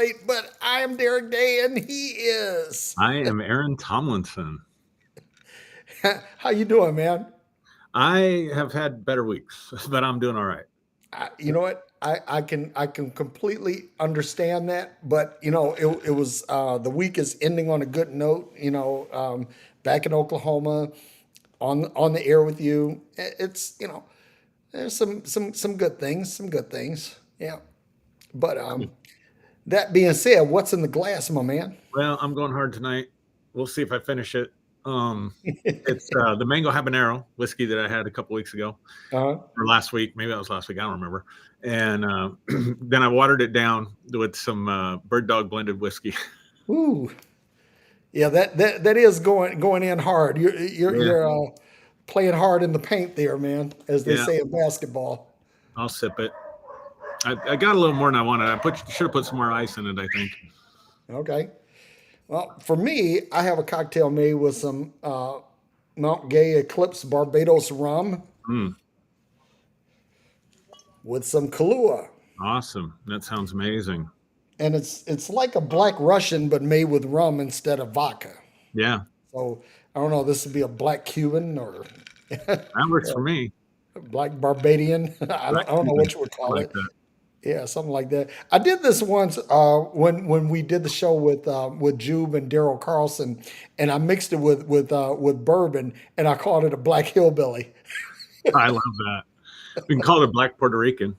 late, but I am Derrick Day, and he is. I am Aaron Tomlinson. How you doing, man? I have had better weeks, but I'm doing all right. You know what? I can completely understand that, but it was the week is ending on a good note. Back in Oklahoma, on the air with you. It's there's some good things, some good things. Yeah, but that being said, what's in the glass, my man? Well, I'm going hard tonight. We'll see if I finish it. Um, it's the mango habanero whiskey that I had a couple weeks ago Uh, or last week. Maybe that was last week. I don't remember. And then I watered it down with some bird dog blended whiskey. Ooh, yeah, that is going in hard. Yeah, You're playing hard in the paint there, man, as they yeah. say in basketball. I'll sip it. I got a little more than I wanted. Should have put some more ice in it. I think. Okay. Well, for me, I have a cocktail made with some Mount Gay Eclipse Barbados rum Mm, with some Kahlua, awesome. That sounds amazing. and it's like a Black Russian but made with rum instead of vodka. Yeah, So I don't know. This would be a Black Cuban or that works for me. Black Barbadian. I Black don't I don't know Cuban, what you would I call like it. that. Yeah, something like that. I did this once when we did the show with Jube and Daryl Carlson, and I mixed it with bourbon, and I called it a Black Hillbilly. I love that. We can call it a black Puerto Rican.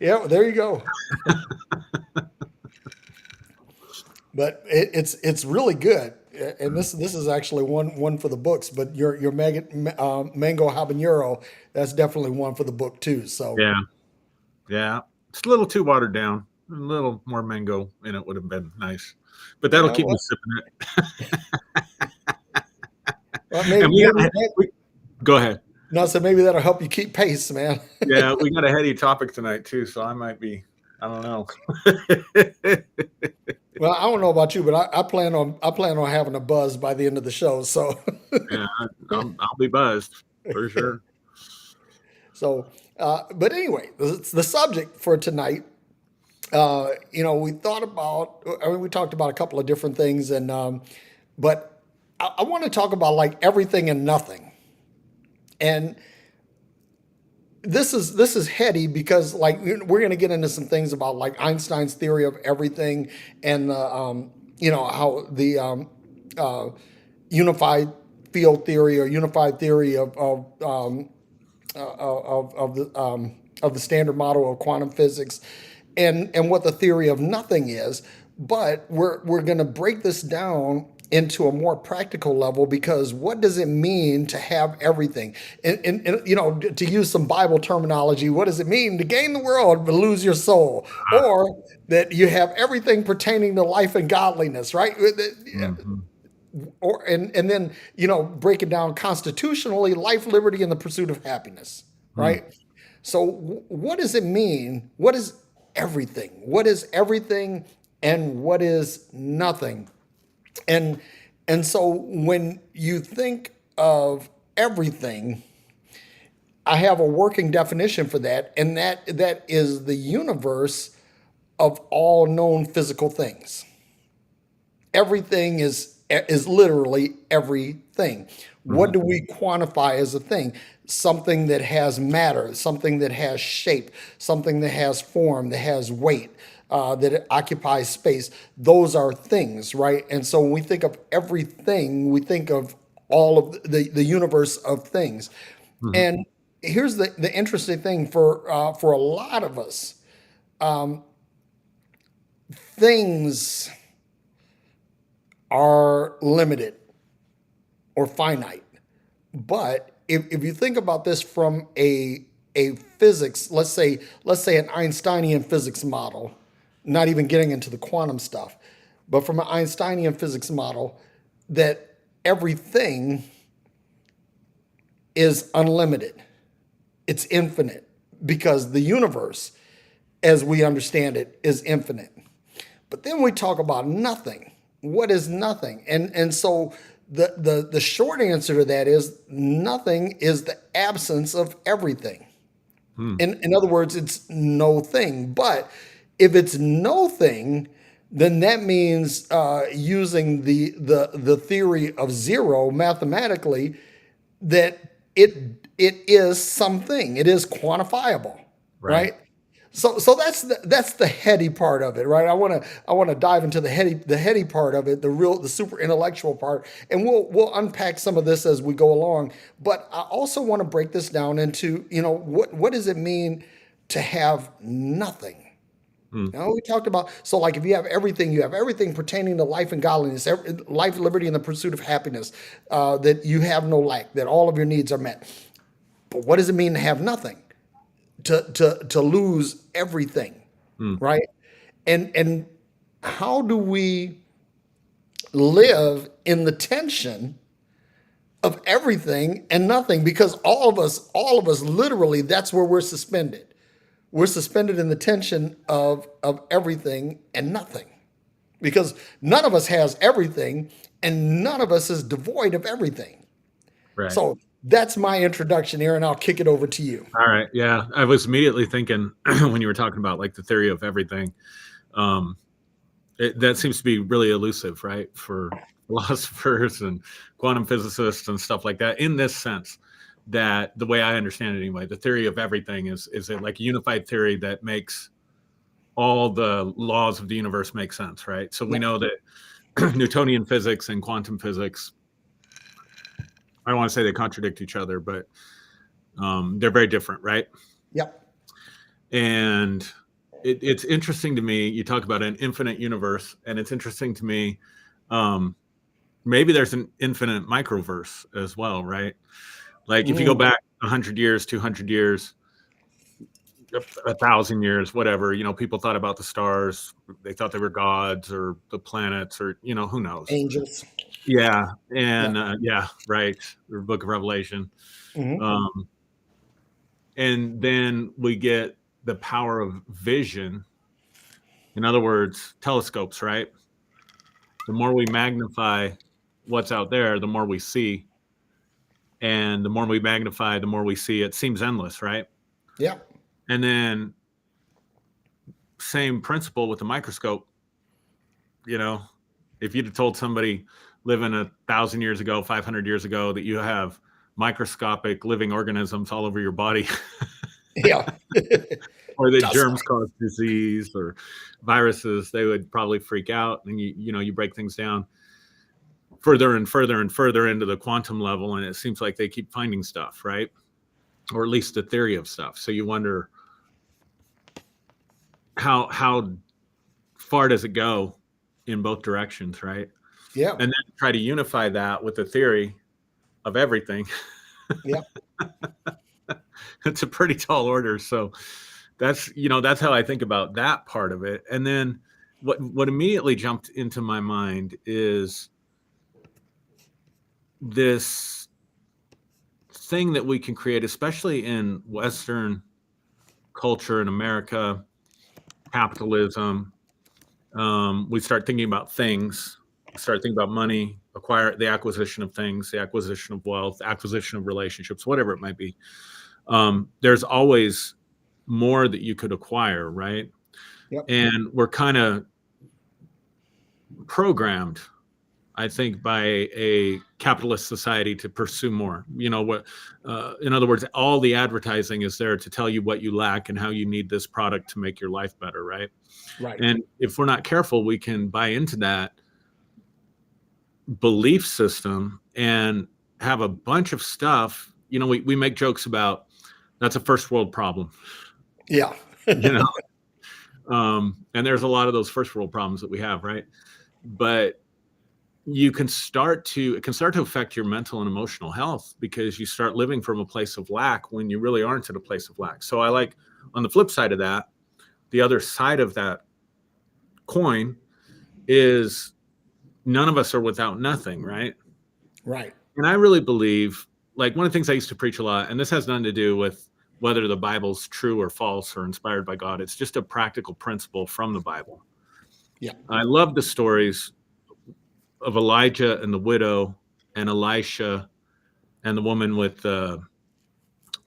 Yeah, there you go. But it's really good, and this is actually one for the books. But your mango habanero, that's definitely one for the book too. So Yeah, yeah. It's a little too watered down. A little more mango in it would have been nice, but that'll yeah, keep me well, sipping it. maybe And maybe go ahead. no, so maybe that'll help you keep pace, man. Yeah, we got a heady topic tonight too, so I might be. I don't know. Well, I don't know about you, but I plan on having a buzz by the end of the show. So Yeah, I'll be buzzed for sure. so but anyway, the subject for tonight. We thought about. I mean, we talked about a couple of different things, and but I want to talk about like everything and nothing. And this is heady because like we're going to get into some things about like Einstein's theory of everything and how the uh, unified field theory or unified theory of the standard model of quantum physics and what the theory of nothing is. But we're going to break this down into a more practical level because what does it mean to have everything? And to use some Bible terminology, what does it mean to gain the world but lose your soul? Or that you have everything pertaining to life and godliness, right? Hmm. Or and then break it down constitutionally: life, liberty, and the pursuit of happiness, right? So what does it mean? What is everything? What is everything, and what is nothing? And and so when you think of everything, I have a working definition for that, and that is the universe of all known physical things. Everything is literally everything. What Hmm. do we quantify as a thing? Something that has matter, something that has shape, something that has form, that has weight, that it occupies space. Those are things, right? And so when we think of everything, we think of all of the universe of things. Hmm. And here's the interesting thing for a lot of us, things are limited or finite. But if you think about this from a physics, let's say an Einsteinian physics model, not even getting into the quantum stuff, but from an Einsteinian physics model, that everything is unlimited. It's infinite because the universe, as we understand it, is infinite. But then we talk about nothing. What is nothing? And so the short answer to that is nothing is the absence of everything. Hmm. In other words, it's no thing. But if it's no thing, then that means using the theory of zero mathematically, that it is something. It is quantifiable, Right. right? So that's the heady part of it, right? I want to dive into the heady part of it, the super intellectual part, and we'll unpack some of this as we go along. But I also want to break this down into, what does it mean to have nothing? Mm. We talked about, so like, if you have everything pertaining to life and godliness, life, liberty, and the pursuit of happiness, that you have no lack, that all of your needs are met. But what does it mean to have nothing? To lose everything, Mm. right? And how do we live in the tension of everything and nothing? Because all of us, literally, that's where we're suspended. We're suspended in the tension of everything and nothing. Because none of us has everything, and none of us is devoid of everything. Right. So that's my introduction here, and I'll kick it over to you. All right. Yeah. I was immediately thinking when you were talking about like the theory of everything, um, that seems to be really elusive, right? For philosophers and quantum physicists and stuff like that, in this sense, that the way I understand it anyway, the theory of everything is a, like, a unified theory that makes all the laws of the universe make sense, right? So we Yep. know that Newtonian physics and quantum physics, I don't want to say they contradict each other, but they're very different, right? Yep. And it's interesting to me. You talk about an infinite universe, and it's interesting to me. Um, Maybe there's an infinite microverse as well, right? Like if you go Mm, back 100 years, 200 years, 1,000 years, whatever, people thought about the stars. They thought they were gods or the planets, or who knows. angels. Yeah, and Yep. yeah, right. The Book of Revelation, Hmm. um, and then we get the power of vision. In other words, telescopes, right? The more we magnify what's out there, the more we see, and the more we magnify, the more we see. It seems endless, right? Yep. And then same principle with the microscope. You know, if you'd have told somebody living 1,000 years ago, 500 years ago, that you have microscopic living organisms all over your body, Yeah. or that Dust germs mite. cause disease or viruses, they would probably freak out. And you break things down further and further and further into the quantum level, and it seems like they keep finding stuff, right? Or at least the theory of stuff. So you wonder how far does it go in both directions, right? Yeah. And then try to unify that with the theory of everything. Yep. It's a pretty tall order. So that's how I think about that part of it. And then what immediately jumped into my mind is this thing that we can create, especially in Western culture in America, capitalism. We start thinking about things, start thinking about money, acquire the acquisition of things, the acquisition of wealth, acquisition of relationships, whatever it might be. There's always more that you could acquire, right? Yep. And we're kind of programmed, I think, by a capitalist society to pursue more. In other words, all the advertising is there to tell you what you lack and how you need this product to make your life better, right? Right. And if we're not careful, we can buy into that belief system and have a bunch of stuff. We make jokes about that's a first world problem, Yeah. you know, and there's a lot of those first world problems that we have, right? But it can start to affect your mental and emotional health because you start living from a place of lack when you really aren't at a place of lack. So I like, on the flip side of that, the other side of that coin is none of us are without nothing, right? Right. And I really believe, like, one of the things I used to preach a lot, and this has nothing to do with whether the Bible's true or false or inspired by God. It's just a practical principle from the Bible. Yeah. I love the stories of Elijah and the widow, and Elisha and the woman with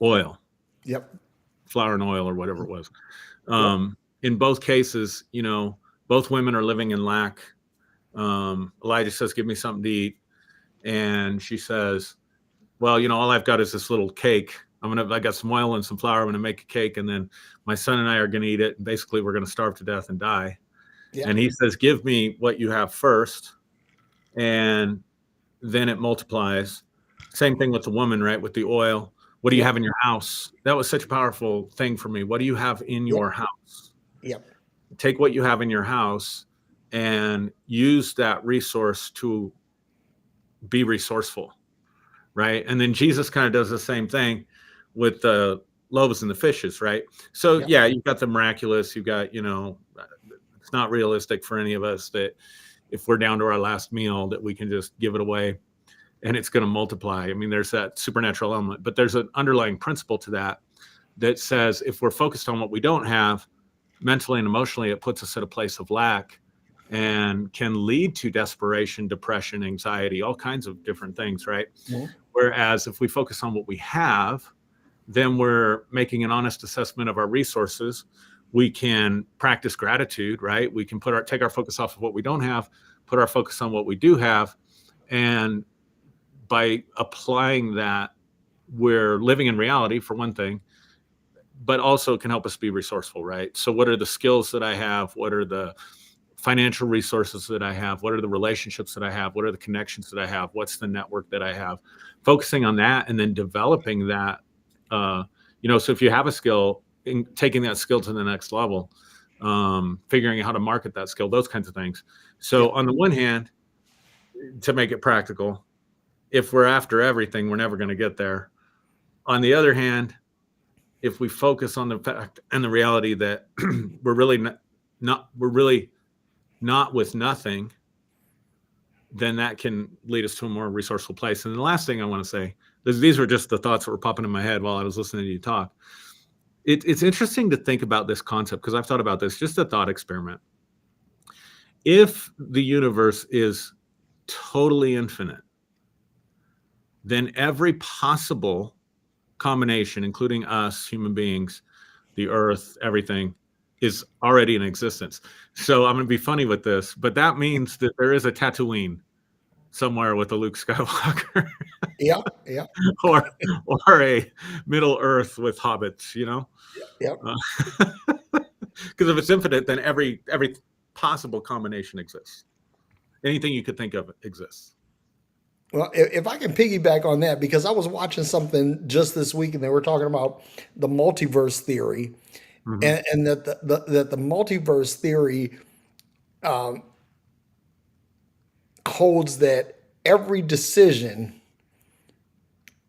oil, Yep. flour and oil, or whatever it was. Yep. In both cases, Both women are living in lack. Elijah says, "Give me something to eat," and she says, "Well, all I've got is this little cake. I got some oil and some flour. I'm gonna make a cake, and then my son and I are gonna eat it. And basically, we're gonna starve to death and die." Yeah. And he says, "Give me what you have first, and then it multiplies." Same thing with the woman, right? With the oil. What do you Yep. have in your house? That was such a powerful thing for me. What do you have in Yep. your house? Yep. Take what you have in your house and use that resource to be resourceful, right? And then Jesus kind of does the same thing with the loaves and the fishes, right? So Yep. yeah, you've got the miraculous, you've got, it's not realistic for any of us that if we're down to our last meal that we can just give it away and it's going to multiply. I mean, there's that supernatural element, but there's an underlying principle to that that says if we're focused on what we don't have, mentally and emotionally, it puts us at a place of lack and can lead to desperation, depression, anxiety, all kinds of different things, right? Mhm. Whereas if we focus on what we have, then we're making an honest assessment of our resources. We can practice gratitude, right? We can take our focus off of what we don't have, put our focus on what we do have. And by applying that, we're living in reality for one thing, but also can help us be resourceful, right? So what are the skills that I have? What are the financial resources that I have? What are the relationships that I have? What are the connections that I have? What's the network that I have? Focusing on that and then developing that. So if you have a skill, taking that skill to the next level, figuring out how to market that skill, those kinds of things. So Yep. on the one hand, to make it practical, if we're after everything, we're never going to get there. On the other hand, if we focus on the fact and the reality that we're really not with nothing, then that can lead us to a more resourceful place. And the last thing I want to say, these were just the thoughts that were popping in my head while I was listening to you talk. It's interesting to think about this concept because I've thought about this, just a thought experiment. If the universe is totally infinite, then every possible combination, including us, human beings, the earth, everything, is already in existence. So I'm going to be funny with this, but that means that there is a Tatooine somewhere with a Luke Skywalker Yeah. Yeah. or a Middle Earth with hobbits, Yep. Because if it's infinite, then every possible combination exists. Anything you could think of exists. Well, if I can piggyback on that, because I was watching something just this week, and they were talking about the multiverse theory, Mm-hmm. and that the multiverse theory holds that every decision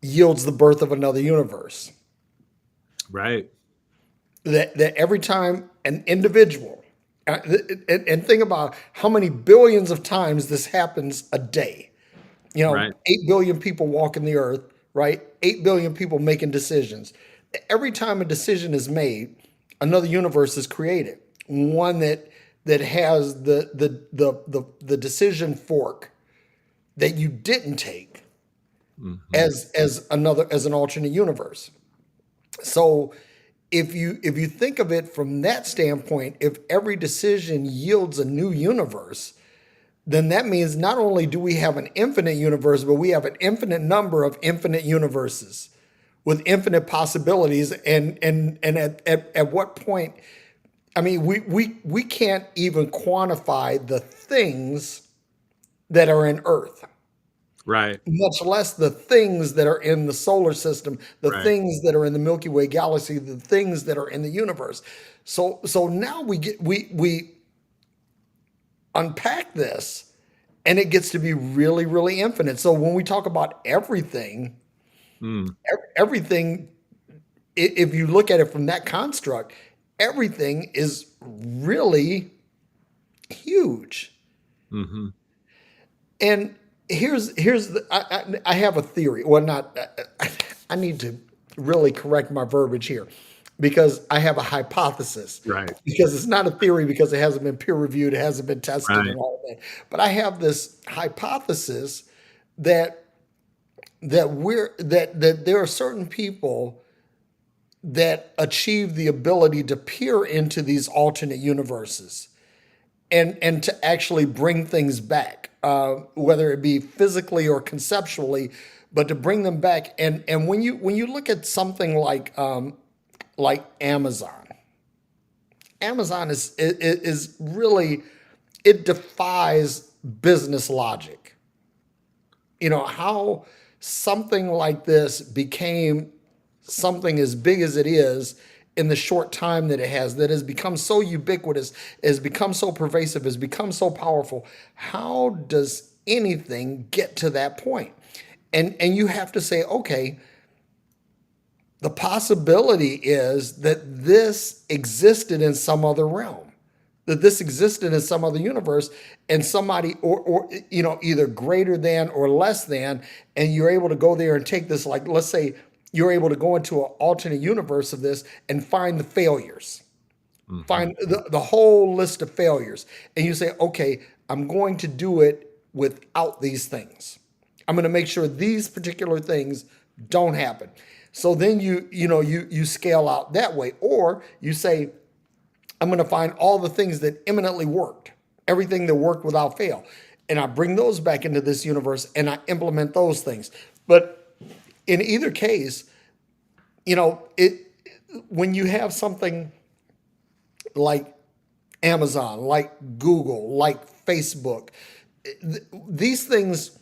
yields the birth of another universe. Right. That every time an individual, and think about how many billions of times this happens a day. Right. 8 billion people walking the earth, right? 8 billion people making decisions. Every time a decision is made, another universe is created. One that has the decision fork that you didn't take Mm-hmm. as an alternate universe. So if you think of it from that standpoint, if every decision yields a new universe, then that means not only do we have an infinite universe, but we have an infinite number of infinite universes with infinite possibilities. And at what point, I mean, we can't even quantify the things that are in Earth, Right. much less the things that are in the solar system, the Right. things that are in the Milky Way galaxy, the things that are in the universe. So now we unpack this, and it gets to be really, really infinite. So when we talk about everything, Mm. everything, if you look at it from that construct, everything is really huge. Mm-hmm. And I have a theory. Well, not I need to really correct my verbiage here because I have a hypothesis. Right. Because it's not a theory because it hasn't been peer reviewed, it hasn't been tested Right. and all that. But I have this hypothesis that that there are certain people that achieve the ability to peer into these alternate universes and to actually bring things back, whether it be physically or conceptually, but to bring them back. And when you look at something like Amazon, Amazon is really, it defies business logic. You know how something like this became something as big as it is in the short time that it has, that has become so ubiquitous, has become so pervasive, has become so powerful. How does anything get to that point? And you have to say, okay, the possibility is that this existed in some other realm, that this existed in some other universe, and somebody, or you know, either greater than or less than, and you're able to go there and take this, like, let's say you're able to go into an alternate universe of this and find the failures, Hmm. find the whole list of failures, and you say, okay, I'm going to do it without these things. I'm going to make sure these particular things don't happen. So then you scale out that way, or you say, I'm going to find all the things that eminently worked, everything that worked without fail, and I bring those back into this universe and I implement those things. But in either case, you know, it when you have something like Amazon, like Google, like Facebook, these things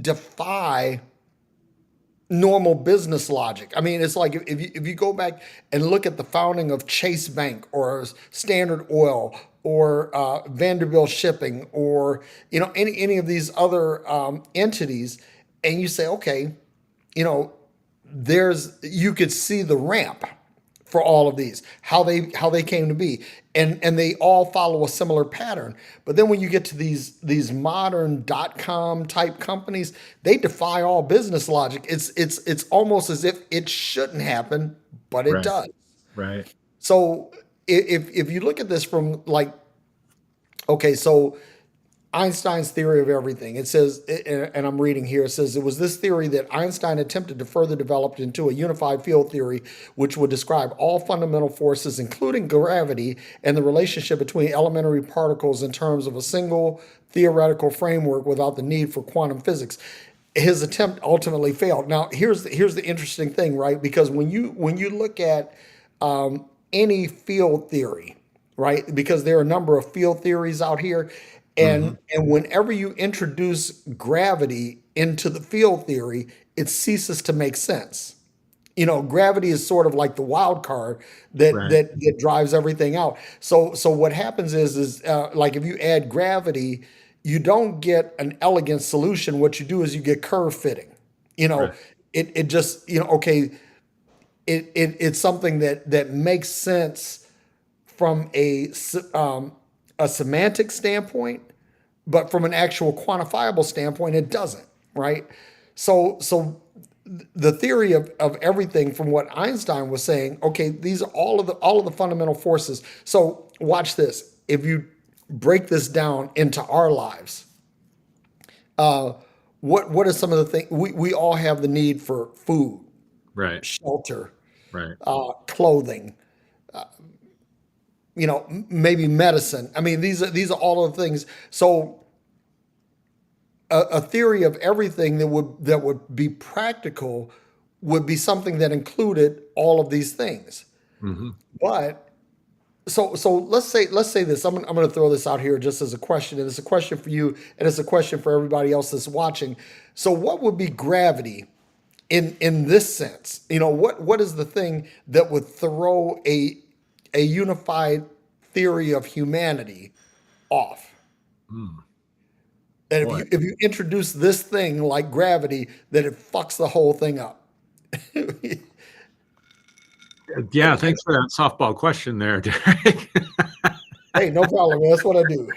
defy normal business logic. I mean, it's like if you go back and look at the founding of Chase Bank or Standard Oil or Vanderbilt Shipping or you know any of these other entities, and you say, okay, you know, there's you could see the ramp for all of these, how they came to be, and they all follow a similar pattern. But then when you get to these modern .com type companies, they defy all business logic. It's almost as if it shouldn't happen, but it Right. does. Right. So if you look at this from like, okay, so Einstein's theory of everything. It says, and I'm reading here, it says, it was this theory that Einstein attempted to further develop into a unified field theory, which would describe all fundamental forces, including gravity, and the relationship between elementary particles in terms of a single theoretical framework without the need for quantum physics. His attempt ultimately failed. Now, here's the interesting thing, right? Because when you look at any field theory, right? Because there are a number of field theories out here, Hmm. and whenever you introduce gravity into the field theory, it ceases to make sense. You know, gravity is sort of like the wild card Right. that drives everything out. So what happens is like if you add gravity, you don't get an elegant solution. What you do is you get curve fitting. You know, Right. it just you know okay, it's something that makes sense from a semantic standpoint, but from an actual quantifiable standpoint, it doesn't, right? So the theory of everything from what Einstein was saying, okay, these are all of the fundamental forces. So watch this. If you break this down into our lives, what are some of the things we all have the need for food, Right. shelter, Right. clothing, you know, maybe medicine. I mean, these are all of the things. So a theory of everything that would be practical would be something that included all of these things. Hmm. But so let's say this. I'm going to throw this out here just as a question, and it's a question for you, and it's a question for everybody else that's watching. So what would be gravity in this sense? You know, what is the thing that would throw a unified theory of humanity off? Mm. And Boy. if you introduce this thing like gravity, then it fucks the whole thing up. Yeah. Thanks for that softball question there, Derek. Hey, no problem, man. That's what I do.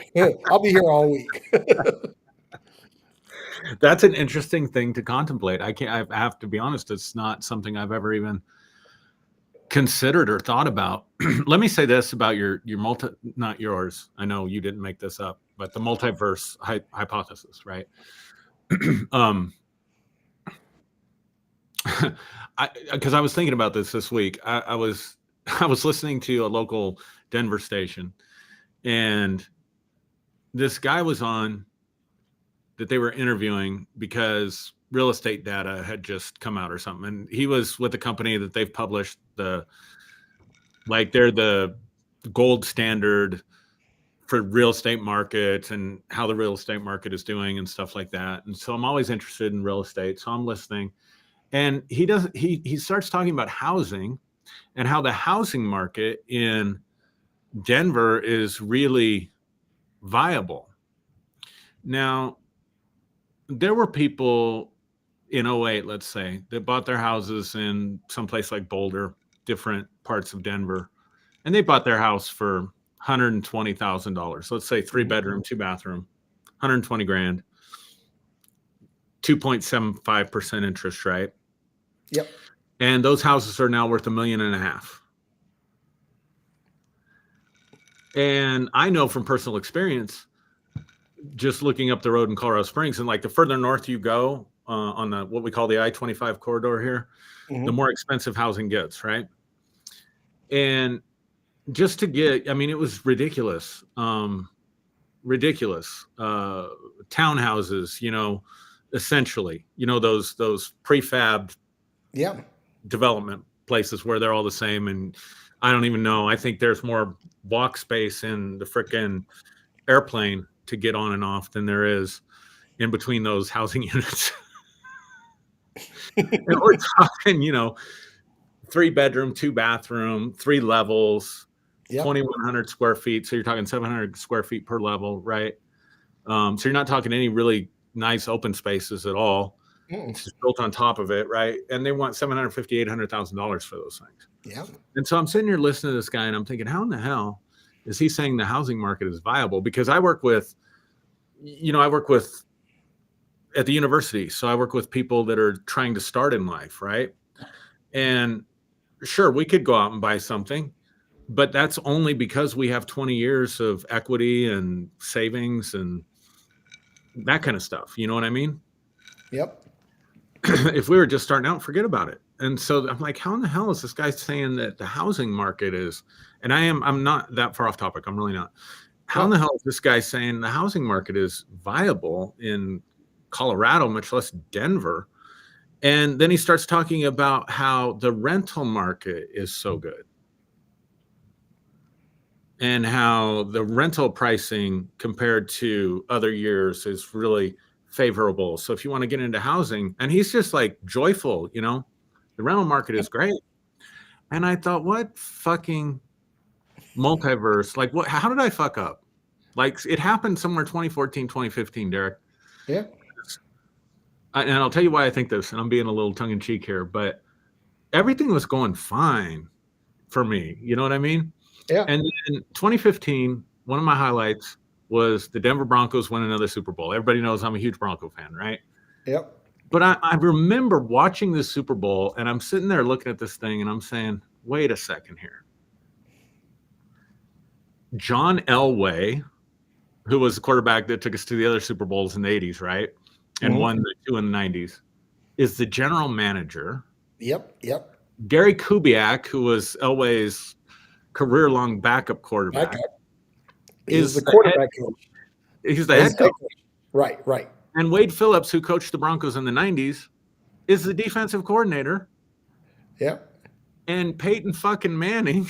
I'll be here all week. That's an interesting thing to contemplate. I can't. I have to be honest. It's not something I've ever even considered or thought about. Let me say this about your multi, not yours. I know you didn't make this up, but the multiverse hypothesis, right? um, I because I was thinking about this week. I was I was listening to a local Denver station, and this guy was on that they were interviewing because real estate data had just come out or something. And he was with a company that they've published they're the gold standard for real estate markets and how the real estate market is doing and stuff like that. And so I'm always interested in real estate. So I'm listening. And he starts talking about housing and how the housing market in Denver is really viable. Now, there were people in 08, let's say, that bought their houses in some place like Boulder, different parts of Denver, and they bought their house for $120,000. Let's say 3-bedroom, 2-bathroom, 120 grand, 2.75% interest, right? Yep. And those houses are now worth $1.5 million. And I know from personal experience, just looking up the road in Colorado Springs, and like the further north you go on the what we call the I-25 corridor here, the more expensive housing gets, right? And just to get, I mean, it was ridiculous. Townhouses, essentially, those prefabbed development places where they're all the same. And I don't even know. I think there's more walk space in the frickin' airplane to get on and off than there is in between those housing units. And we're talking, 3-bedroom, 2-bathroom, 3 levels, 2,100 square feet. So you're talking 700 square feet per level, right? So you're not talking any really nice open spaces at all. It's just built on top of it, right? And they want $750,000, $800,000 for those things. Yeah. And so I'm sitting here listening to this guy, and I'm thinking, how in the hell is he saying the housing market is viable? Because I work with at the university. So I work with people that are trying to start in life, right? And sure, we could go out and buy something, but that's only because we have 20 years of equity and savings and that kind of stuff. You know what I mean? Yep. If we were just starting out, forget about it. And so I'm like, how in the hell is this guy saying that the housing market is, and I'm not that far off topic. I'm really not. How in the hell is this guy saying the housing market is viable in Colorado, much less Denver? And then he starts talking about how the rental market is so good and how the rental pricing compared to other years is really favorable. So if you want to get into housing, and he's just like joyful, the rental market is great. And I thought, what fucking multiverse? Like, how did I fuck up? Like, it happened somewhere 2014, 2015, Derrick. Yeah. And I'll tell you why I think this, and I'm being a little tongue in cheek here, but everything was going fine for me. You know what I mean? Yeah. And in 2015, one of my highlights was the Denver Broncos win another Super Bowl. Everybody knows I'm a huge Bronco fan, right? Yep. But I remember watching this Super Bowl, and I'm sitting there looking at this thing, and I'm saying, wait a second here. John Elway, who was the quarterback that took us to the other Super Bowls in the 80s, right? And won the 2 in the 90s, is the general manager. Yep. Gary Kubiak, who was Elway's career-long backup quarterback, is the quarterback coach. He's the head coach. Right. And Wade Phillips, who coached the Broncos in the 90s, is the defensive coordinator. Yep. And Peyton fucking Manning,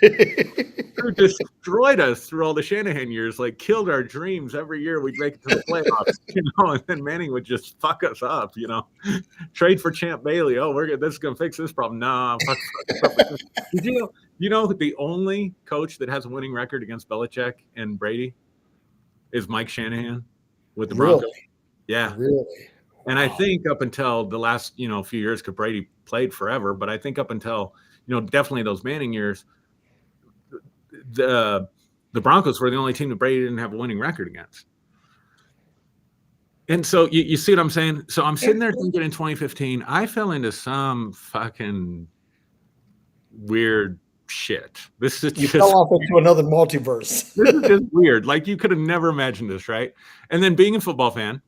who destroyed us through all the Shanahan years, like killed our dreams. Every year we'd make it to the playoffs, and then Manning would just fuck us up, Trade for Champ Bailey. Oh, this is gonna fix this problem. Nah, fuck. The only coach that has a winning record against Belichick and Brady is Mike Shanahan with the Broncos. Really? Yeah. Really? Wow. And I think up until the last, few years, because Brady played forever, but I think up until, definitely those Manning years, the Broncos were the only team that Brady didn't have a winning record against. And so you see what I'm saying? So I'm sitting there thinking in 2015, I fell into some fucking weird shit. This is you fell off into another multiverse. This is just weird. Like, you could have never imagined this, right? And then being a football fan,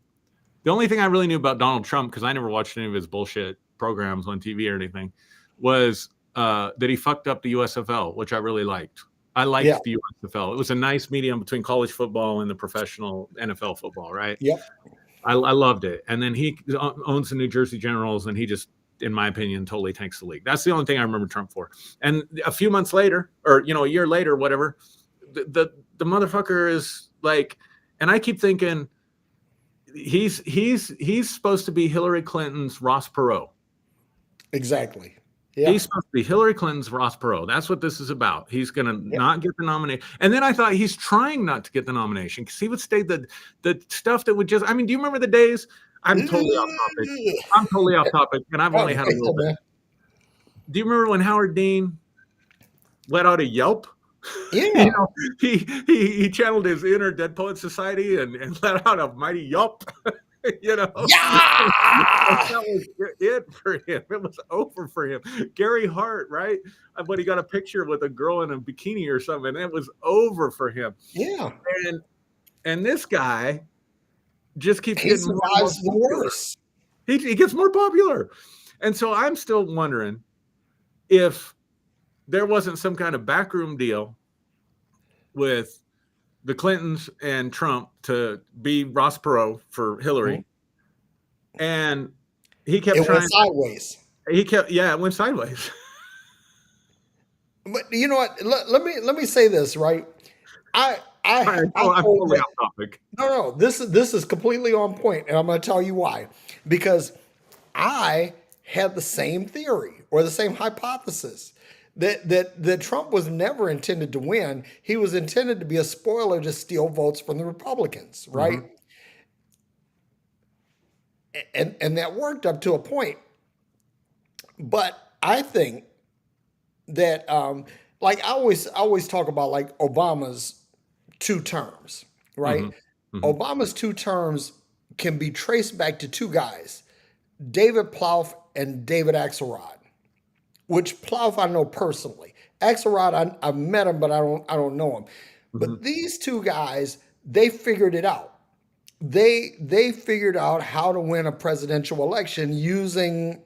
the only thing I really knew about Donald Trump, because I never watched any of his bullshit programs on TV or anything, was that he fucked up the USFL, which I really liked. I Yeah. liked the USFL. It was a nice medium between college football and the professional NFL football, right? Yep. I loved it. And then he owns the New Jersey Generals, and he just, in my opinion, totally tanks the league. That's the only thing I remember Trump for. And a few months later, or a year later, whatever, the motherfucker is like, and I keep thinking he's supposed to be Hillary Clinton's Ross Perot. Exactly. Yeah. He's supposed to be Hillary Clinton's Ross Perot. That's what this is about. He's going to Yep. not get the nomination. And then I thought he's trying not to get the nomination because he would state the stuff that would just, I mean, do you remember the days? I'm totally off topic. I'm totally off topic, and I've only had a little bit. Do you remember when Howard Dean let out a yelp? Yeah. He channeled his inner Dead Poet Society and let out a mighty yelp. Yeah. That was it for him. It was over for him. Gary Hart, right? But he got a picture with a girl in a bikini or something, and it was over for him. Yeah. And this guy just keeps He getting more survives the worst. He gets more popular. And so I'm still wondering if there wasn't some kind of backroom deal with the Clintons and Trump to be Ross Perot for Hillary. Mm-hmm. And he kept trying. It went sideways. It went sideways. But you know what? Let me say this, right? I'm totally off topic. No, this is completely on point, and I'm going to tell you why. Because I had the same theory or the same hypothesis that Trump was never intended to win. He was intended to be a spoiler to steal votes from the Republicans, right? Mm-hmm. And that worked up to a point. But I think that like I always talk about like Obama's 2 terms, right? Mm-hmm. Mm-hmm. Obama's 2 terms can be traced back to 2 guys, David Plouffe and David Axelrod. Which Plouffe I know personally. Axelrod, I've met him, but I don't know him. Mm-hmm. But these 2 guys, they figured it out. They figured out how to win a presidential election using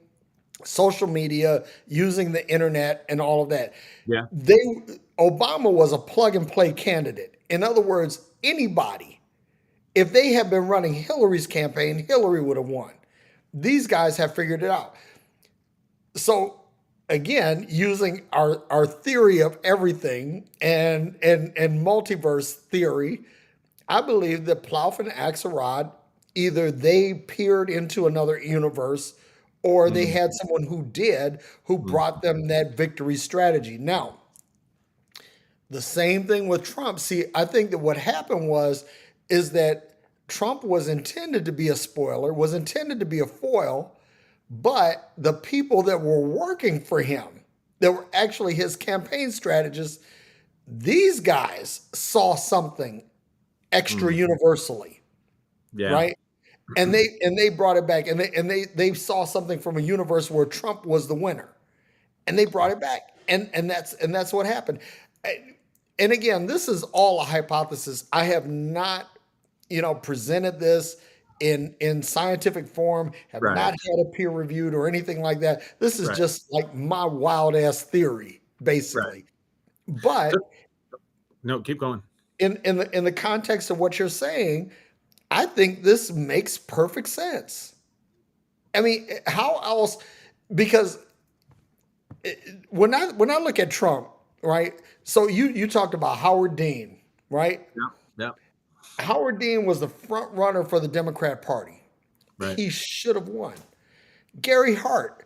social media, using the internet, and all of that. Yeah. Obama was a plug and play candidate. In other words, anybody, if they had been running Hillary's campaign, Hillary would have won. These guys have figured it out. So again, using our theory of everything and multiverse theory, I believe that Plouffe and Axelrod, either they peered into another universe or they had someone who brought them that victory strategy. Now, the same thing with Trump. See, I think that what happened is that Trump was intended to be a spoiler, was intended to be a foil, but the people that were working for him, that were actually his campaign strategists, these guys saw something extra universally, right? And they brought it back, and they saw something from a universe where Trump was the winner, and they brought it back, and that's what happened. And again, this is all a hypothesis. I have not, presented this in scientific form, have not had it peer reviewed or anything like that. This is just like my wild ass theory, basically. But no, keep going. In the context of what you're saying, I think this makes perfect sense. I mean, how else? Because when I look at Trump, right? So you talked about Howard Dean, right? Yeah. Howard Dean was the front runner for the Democrat Party. Right. He should have won. Gary Hart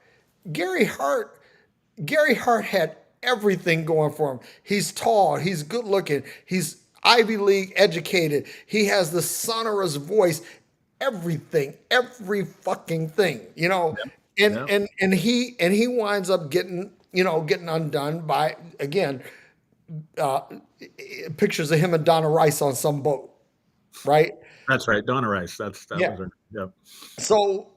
had everything going for him. He's tall, he's good looking, he's Ivy League educated, he has the sonorous voice, everything, every fucking thing, and he winds up getting undone by, again, pictures of him and Donna Rice on some boat. Right. That's right. Donna Rice. That was her. Yeah. So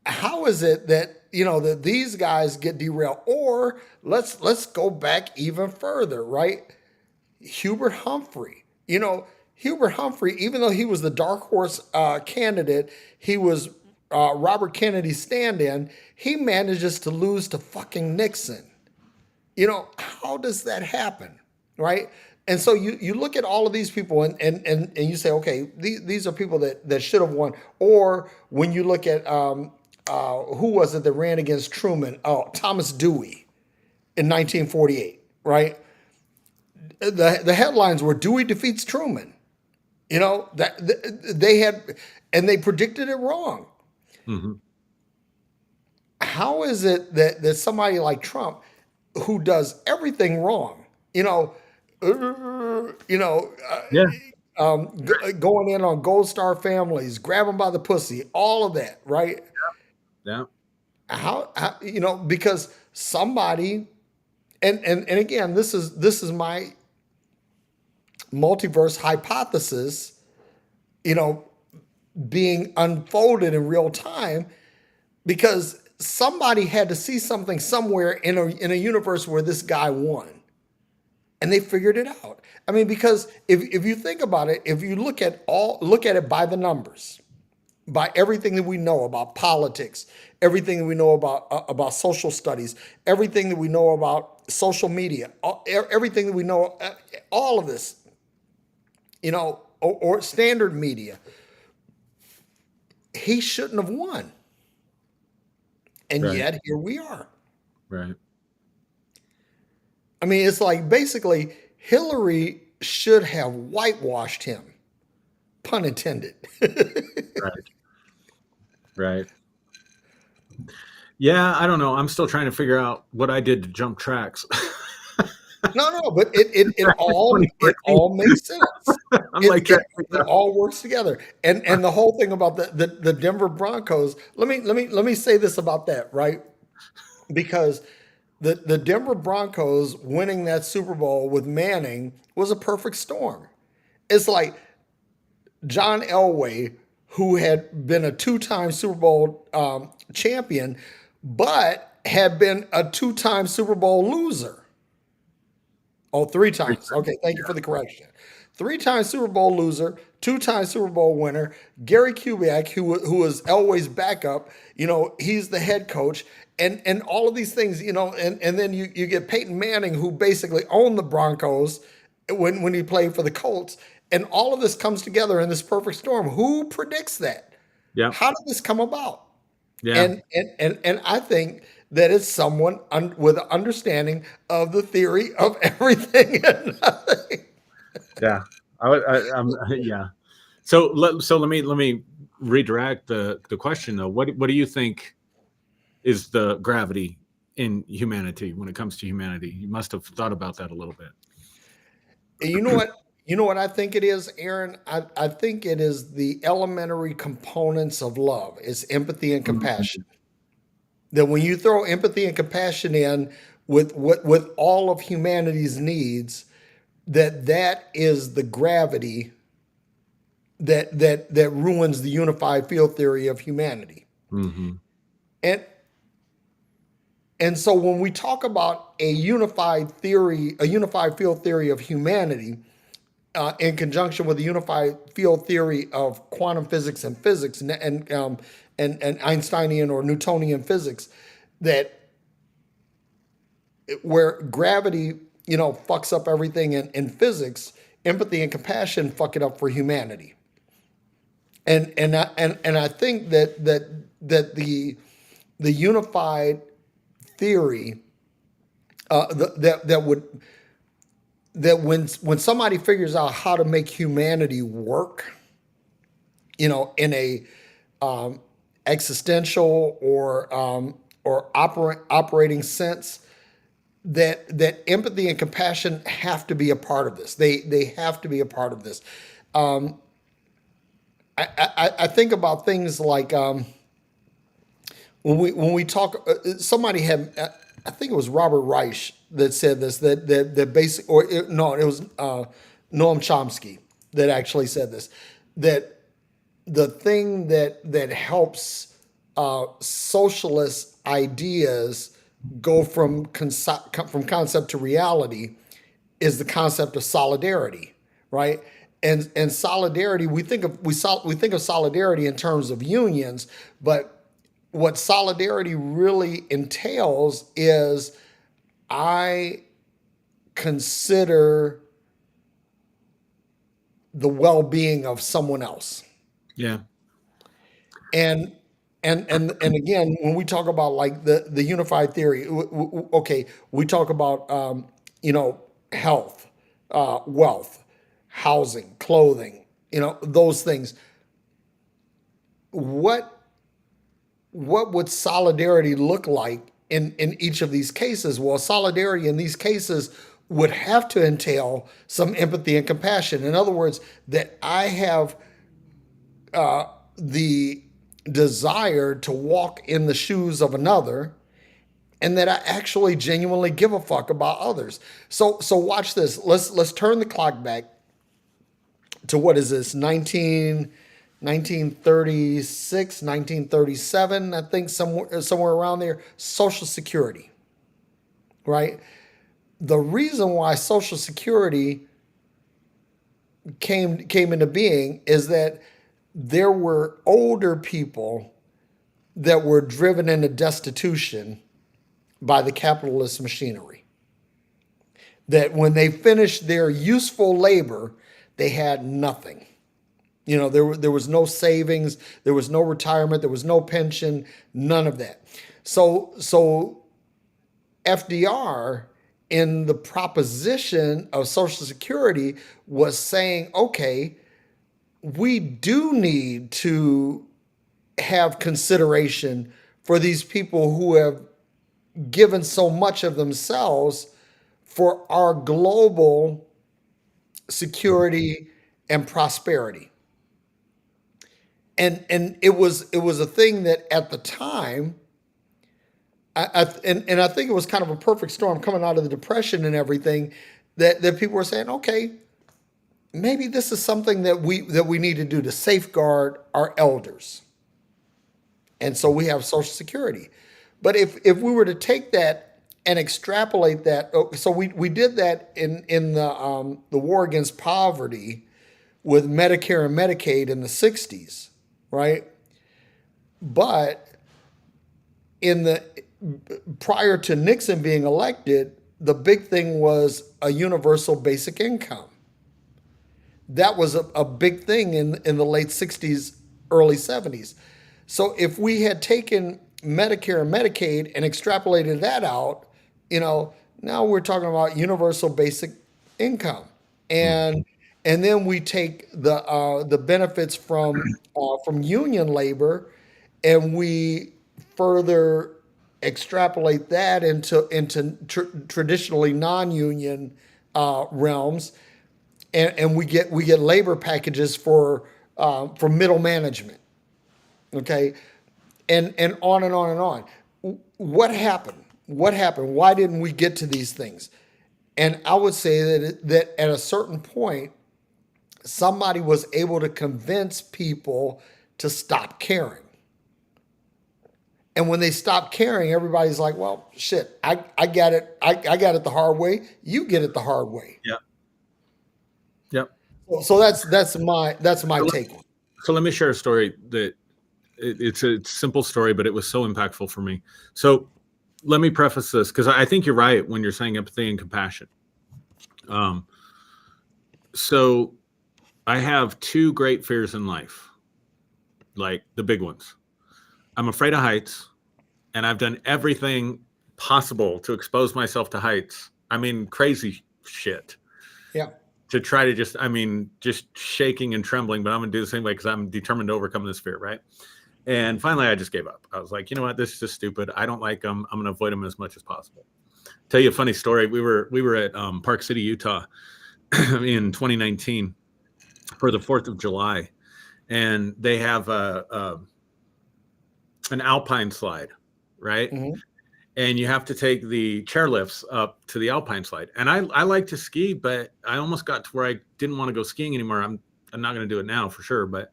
how is it that, that these guys get derailed? Or let's go back even further, right? Hubert Humphrey, Hubert Humphrey, even though he was the dark horse candidate, he was Robert Kennedy's stand-in, he manages to lose to fucking Nixon. How does that happen? Right? And so you look at all of these people and you say, okay, these are people that should have won. Or when you look at who was it that ran against Truman? Oh, Thomas Dewey in 1948, right? The headlines were Dewey defeats Truman. You know that they had, and they predicted it wrong. Hmm. How is it that somebody like Trump, who does everything wrong, you know, Yeah. going in on Gold Star families, grab them by the pussy, all of that, right? Yeah. How because somebody, and again, this is my multiverse hypothesis, you know, being unfolded in real time because somebody had to see something somewhere in a universe where this guy won, and they figured it out. I mean, because if you think about it, if you look at it by the numbers, by everything that we know about politics, everything that we know about social studies, everything that we know about social media, everything that we know, all of this, or standard media, he shouldn't have won, and Right. yet here we are. Right. I mean, it's like basically Hillary should have whitewashed him, pun intended. Right. Right. Yeah. I don't know. I'm still trying to figure out what I did to jump tracks. No, no, but it Back in all 2014. makes sense. I'm It, like it trying to it figure out. all works together. And the whole thing about the Denver Broncos, let me say this about that, right? Because the Denver Broncos winning that Super Bowl with Manning was a perfect storm. It's like John Elway, who had been a two-time Super Bowl champion, but had been a two-time Super Bowl loser. Oh, three times. Okay, thank you for the correction. Three-time Super Bowl loser, two-time Super Bowl winner. Gary Kubiak, who was Elway's backup, he's the head coach, and all of these things, and then you get Peyton Manning, who basically owned the Broncos when he played for the Colts, and all of this comes together in this perfect storm. Who predicts that? Yeah. How did this come about? Yeah. And I think that it's someone with an understanding of the theory of everything and nothing. Yeah. Yeah. So let me redirect the question though. What do you think is the gravity in humanity when it comes to humanity? You must have thought about that a little bit. You know what? You know what I think it is, Aaron? I think it is the elementary components of love. It's empathy and compassion. Mhm. That when you throw empathy and compassion in with all of humanity's needs, that is the gravity that ruins the unified field theory of humanity. Mhm. And and so when we talk about a unified theory, a unified field theory of humanity, in conjunction with the unified field theory of quantum physics and physics and Einsteinian or Newtonian physics, that where gravity, fucks up everything in physics, empathy and compassion fuck it up for humanity. And I think that the unified theory that would that when somebody figures out how to make humanity work, in a existential or operating sense, that empathy and compassion have to be a part of this. They have to be a part of this. I think about things like when we talk. Somebody had, I think it was Robert Reich that said this. That basic, or no, it was Noam Chomsky that actually said this. That the thing that helps socialist ideas go from concept to reality is the concept of solidarity, right? And solidarity, we think of solidarity in terms of unions, but what solidarity really entails is I consider the well-being of someone else. Yeah. And and again, when we talk about like the unified theory, okay, we talk about you know, health, wealth, housing, clothing, you know, those things. What what would solidarity look like in each of these cases? Well, solidarity in these cases would have to entail some empathy and compassion. In other words, that I have the desire to walk in the shoes of another, and that I actually genuinely give a fuck about others. So watch this. Let's turn the clock back to, what is this, 1936, 1937, I think, somewhere around there. Social Security, right? The reason why Social Security came into being is that there were older people that were driven into destitution by the capitalist machinery. That when they finished their useful labor, they had nothing. You know, there was no savings, there was no retirement, there was no pension, none of that. So FDR, in the proposition of Social Security, was saying, okay, we do need to have consideration for these people who have given so much of themselves for our global security and prosperity. And it was a thing that at the time, and I think it was kind of a perfect storm coming out of the Depression and everything, that people were saying, okay, maybe this is something that we need to do to safeguard our elders. And so we have Social Security. But if we were to take that and extrapolate that, so we did that in the war against poverty with Medicare and Medicaid in the 60s, right? But in the prior to Nixon being elected, the big thing was a universal basic income. That was a big thing in the late 60s, early 70s. So if we had taken Medicare and Medicaid and extrapolated that out, you know, now we're talking about universal basic income. And then we take the benefits from union labor, and we further extrapolate that into traditionally non-union realms, and we get labor packages for middle management. Okay, and on and on and on. What happened? What happened? Why didn't we get to these things? And I would say that at a certain point, somebody was able to convince people to stop caring. And when they stop caring, everybody's like, well, shit, I got it. I got it the hard way. You get it the hard way. Yeah. Yep. So that's my take on it. So let me share a story that it's a simple story, but it was so impactful for me. So let me preface this, because I think you're right when you're saying empathy and compassion. So I have two great fears in life, like the big ones. I'm afraid of heights, and I've done everything possible to expose myself to heights. I mean, crazy shit. Yeah. To try to just shaking and trembling, but I'm going to do the same way because I'm determined to overcome this fear, right? And finally, I just gave up. I was like, you know what? This is just stupid. I don't like them. I'm going to avoid them as much as possible. Tell you a funny story. We were at Park City, Utah in 2019 for the 4th of July, and they have an alpine slide, right? Mm-hmm. And you have to take the chairlifts up to the alpine slide. And I like to ski, but I almost got to where I didn't want to go skiing anymore. I'm not going to do it now for sure, but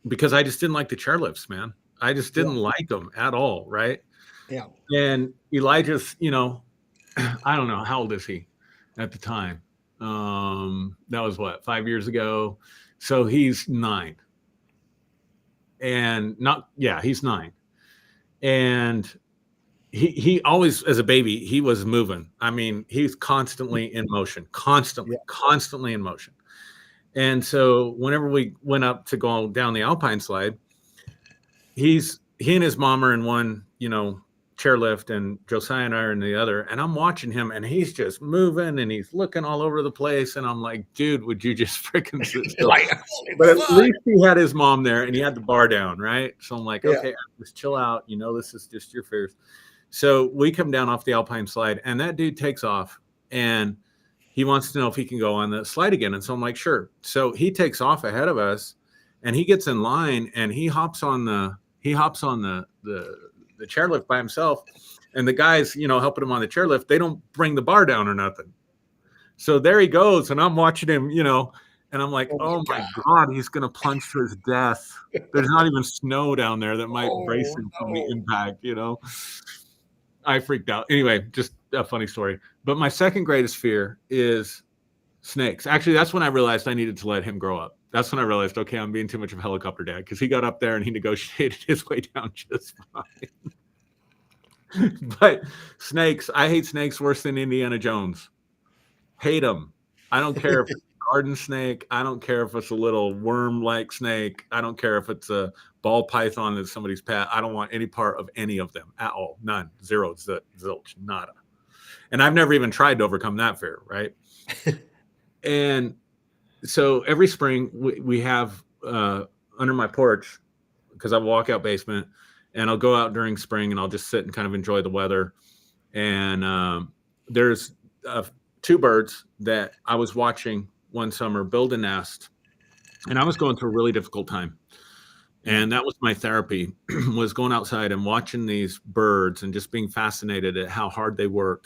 because I just didn't like the chairlifts, man. I just didn't like them at all, right? Yeah. And Elijah's, I don't know, how old is he at the time? That was what, 5 years ago. So he's 9. And he's 9. And he always, as a baby, he was moving. I mean, he's constantly in motion, constantly in motion. And so whenever we went up to go down the alpine slide, he and his mom are in one, chairlift, and Josiah and I are in the other. And I'm watching him, and he's just moving, and he's looking all over the place. And I'm like, dude, would you just freaking sit still? Like, But at fuck. least he had his mom there, and he had the bar down, right? So I'm like, Yeah. okay, just chill out. This is just your fears. So we come down off the alpine slide, and that dude takes off, and he wants to know if he can go on the slide again. And so I'm like, sure. So he takes off ahead of us, and he gets in line, and he hops on the chairlift by himself. And the guys, helping him on the chairlift, they don't bring the bar down or nothing. So there he goes, and I'm watching him, and I'm like, oh my God, he's going to plunge to his death. There's not even snow down there that might brace him from the impact, I freaked out. Anyway, just a funny story. But my second greatest fear is snakes. Actually, that's when I realized I needed to let him grow up. That's when I realized, okay, I'm being too much of a helicopter dad, because he got up there and he negotiated his way down just fine. But snakes, I hate snakes worse than Indiana Jones. Hate them. I don't care if it's a garden snake. I don't care if it's a little worm-like snake. I don't care if it's a ball python that's somebody's pet. I don't want any part of any of them at all. None. Zero. Zilch. Nada. And I've never even tried to overcome that fear, right? And so every spring we have under my porch, because I have a walkout basement, and I'll go out during spring and I'll just sit and kind of enjoy the weather. And there's two birds that I was watching one summer build a nest, and I was going through a really difficult time. And that was my therapy, was going outside and watching these birds and just being fascinated at how hard they work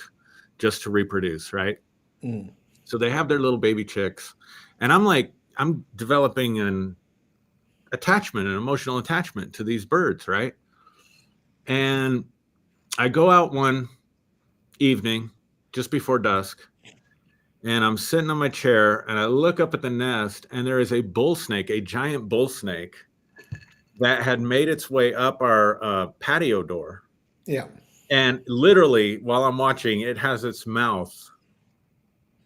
just to reproduce, right? Mm. So they have their little baby chicks, and I'm developing an emotional attachment to these birds, right? And I go out one evening just before dusk, and I'm sitting on my chair, and I look up at the nest, and there is a bull snake, a giant bull snake, that had made its way up our patio door. Yeah. And literally, while I'm watching, it has its mouth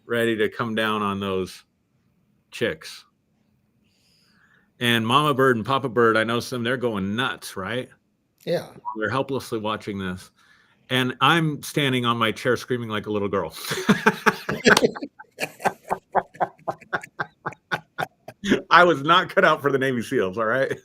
ready to come down on those chicks. And Mama Bird and Papa Bird, I know they're going nuts, right? Yeah. They're helplessly watching this. And I'm standing on my chair screaming like a little girl. I was not cut out for the Navy SEALs, all right?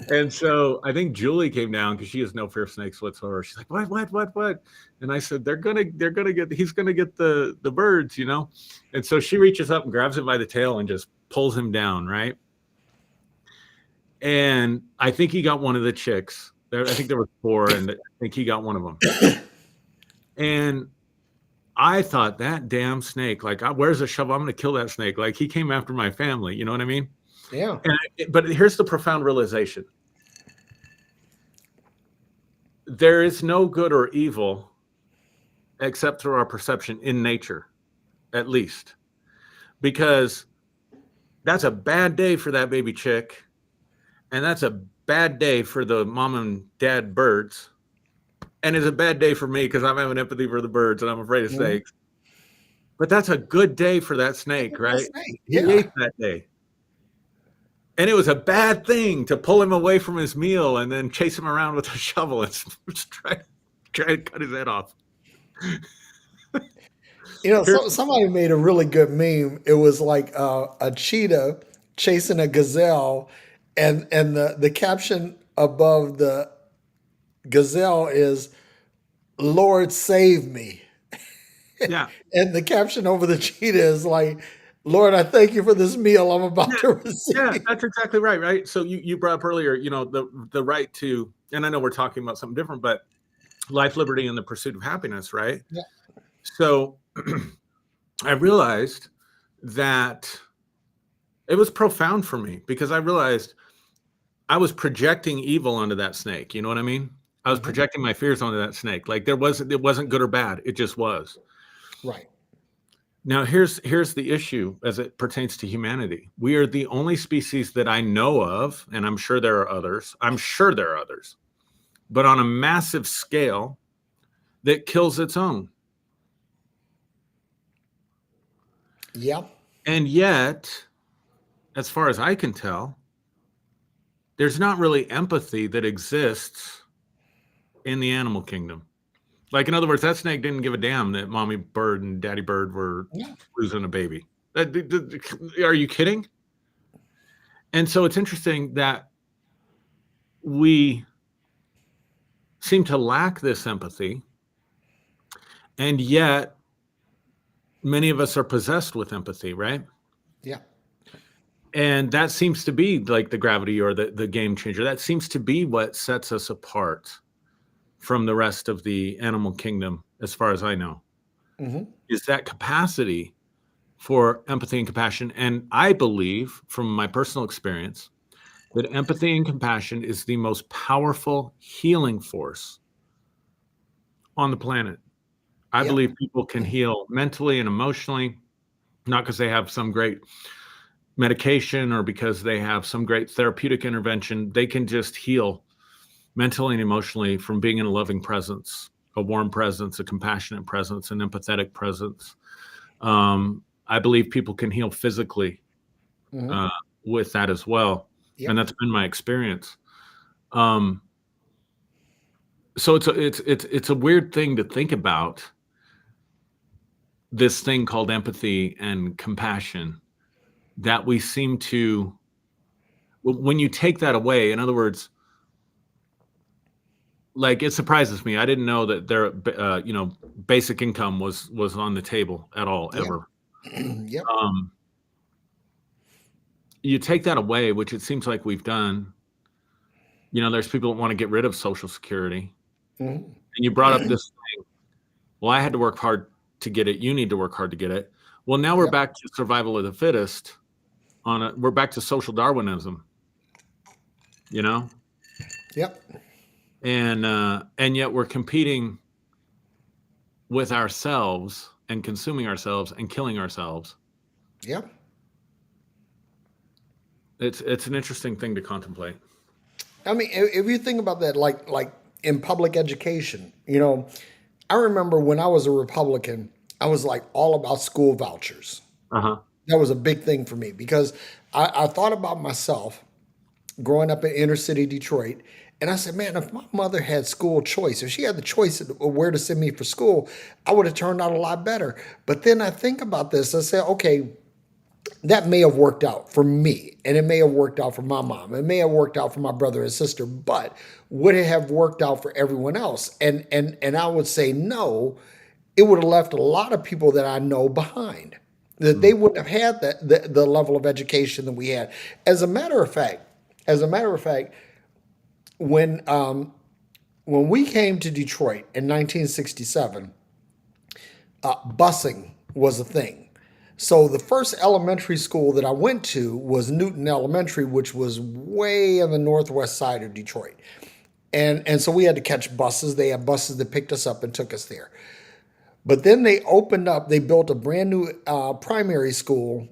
And so I think Julie came down, because she has no fear of snakes whatsoever. She's like, what? And I said, he's gonna get the birds, And so she reaches up and grabs him by the tail and just pulls him down, right? And I think he got one of the chicks. I think there were 4, and I think he got one of them. And I thought, that damn snake, like, where's the shovel? I'm going to kill that snake. Like, he came after my family. You know what I mean? Yeah. But here's the profound realization. There is no good or evil except through our perception in nature, at least. Because that's a bad day for that baby chick. And that's a bad day for the mom and dad birds. And it's a bad day for me, because I'm having empathy for the birds and I'm afraid of snakes. But that's a good day for that snake, right? He ate that day. And it was a bad thing to pull him away from his meal and then chase him around with a shovel and try to cut his head off. Somebody made a really good meme. It was like a cheetah chasing a gazelle, and the caption above the gazelle is, "Lord, save me." Yeah. And the caption over the cheetah is like, "Lord, I thank you for this meal I'm about to receive." Yeah, that's exactly right. Right. So you brought up earlier, the right to, and I know we're talking about something different, but life, liberty, and the pursuit of happiness, right? Yeah. So I realized that it was profound for me, because I realized I was projecting evil onto that snake. You know what I mean? I was projecting my fears onto that snake. Like, it wasn't good or bad. It just was. Right. Now, here's the issue as it pertains to humanity. We are the only species that I know of, and I'm sure there are others, but on a massive scale, that kills its own. Yeah. And yet, as far as I can tell, there's not really empathy that exists in the animal kingdom. Like, in other words, that snake didn't give a damn that mommy bird and daddy bird were Yeah. losing a baby. Are you kidding? And so it's interesting that we seem to lack this empathy, and yet many of us are possessed with empathy, right? Yeah. And that seems to be like the gravity or the game changer. That seems to be what sets us apart from the rest of the animal kingdom, as far as I know, Hmm. is that capacity for empathy and compassion. And I believe, from my personal experience, that empathy and compassion is the most powerful healing force on the planet. I Yeah. believe people can heal mentally and emotionally, not because they have some great medication or because they have some great therapeutic intervention. They can just heal mentally and emotionally from being in a loving presence, a warm presence, a compassionate presence, an empathetic presence. I believe people can heal physically Hmm. uh, with that as well, and Yep. that's been my experience. Um, so it's a weird thing to think about, this thing called empathy and compassion, that we seem to, when you take that away, in other words, like, it surprises me. I didn't know that basic income was on the table at all, Yeah. ever. Yep. Um, you take that away, which it seems like we've done. There's people that want to get rid of Social Security, Hmm. and you brought up this thing. Well, I had to work hard to get it. You need to work hard to get it. Well, now we're Yep. back to survival of the fittest. We're back to social Darwinism. You know, Yep. and yet we're competing with ourselves and consuming ourselves and killing ourselves. Yep. It's an interesting thing to contemplate. I mean, if you think about that, like in public education, I remember when I was a Republican, I was like all about school vouchers. Uh-huh. That was a big thing for me because I thought about myself growing up in inner city Detroit. And I said, man, if my mother had school choice, if she had the choice of where to send me for school, I would have turned out a lot better. But then I think about this, I say, okay, that may have worked out for me, and it may have worked out for my mom, it may have worked out for my brother and sister, but would it have worked out for everyone else? And I would say no, it would have left a lot of people that I know behind. That they Mm. wouldn't have had the level of education that we had. As a matter of fact, as a matter of fact, when when we came to Detroit in 1967, busing was a thing. So the first elementary school that I went to was Newton Elementary, which was way on the northwest side of Detroit. And so we had to catch buses. They had buses that picked us up and took us there. But then they built a brand new primary school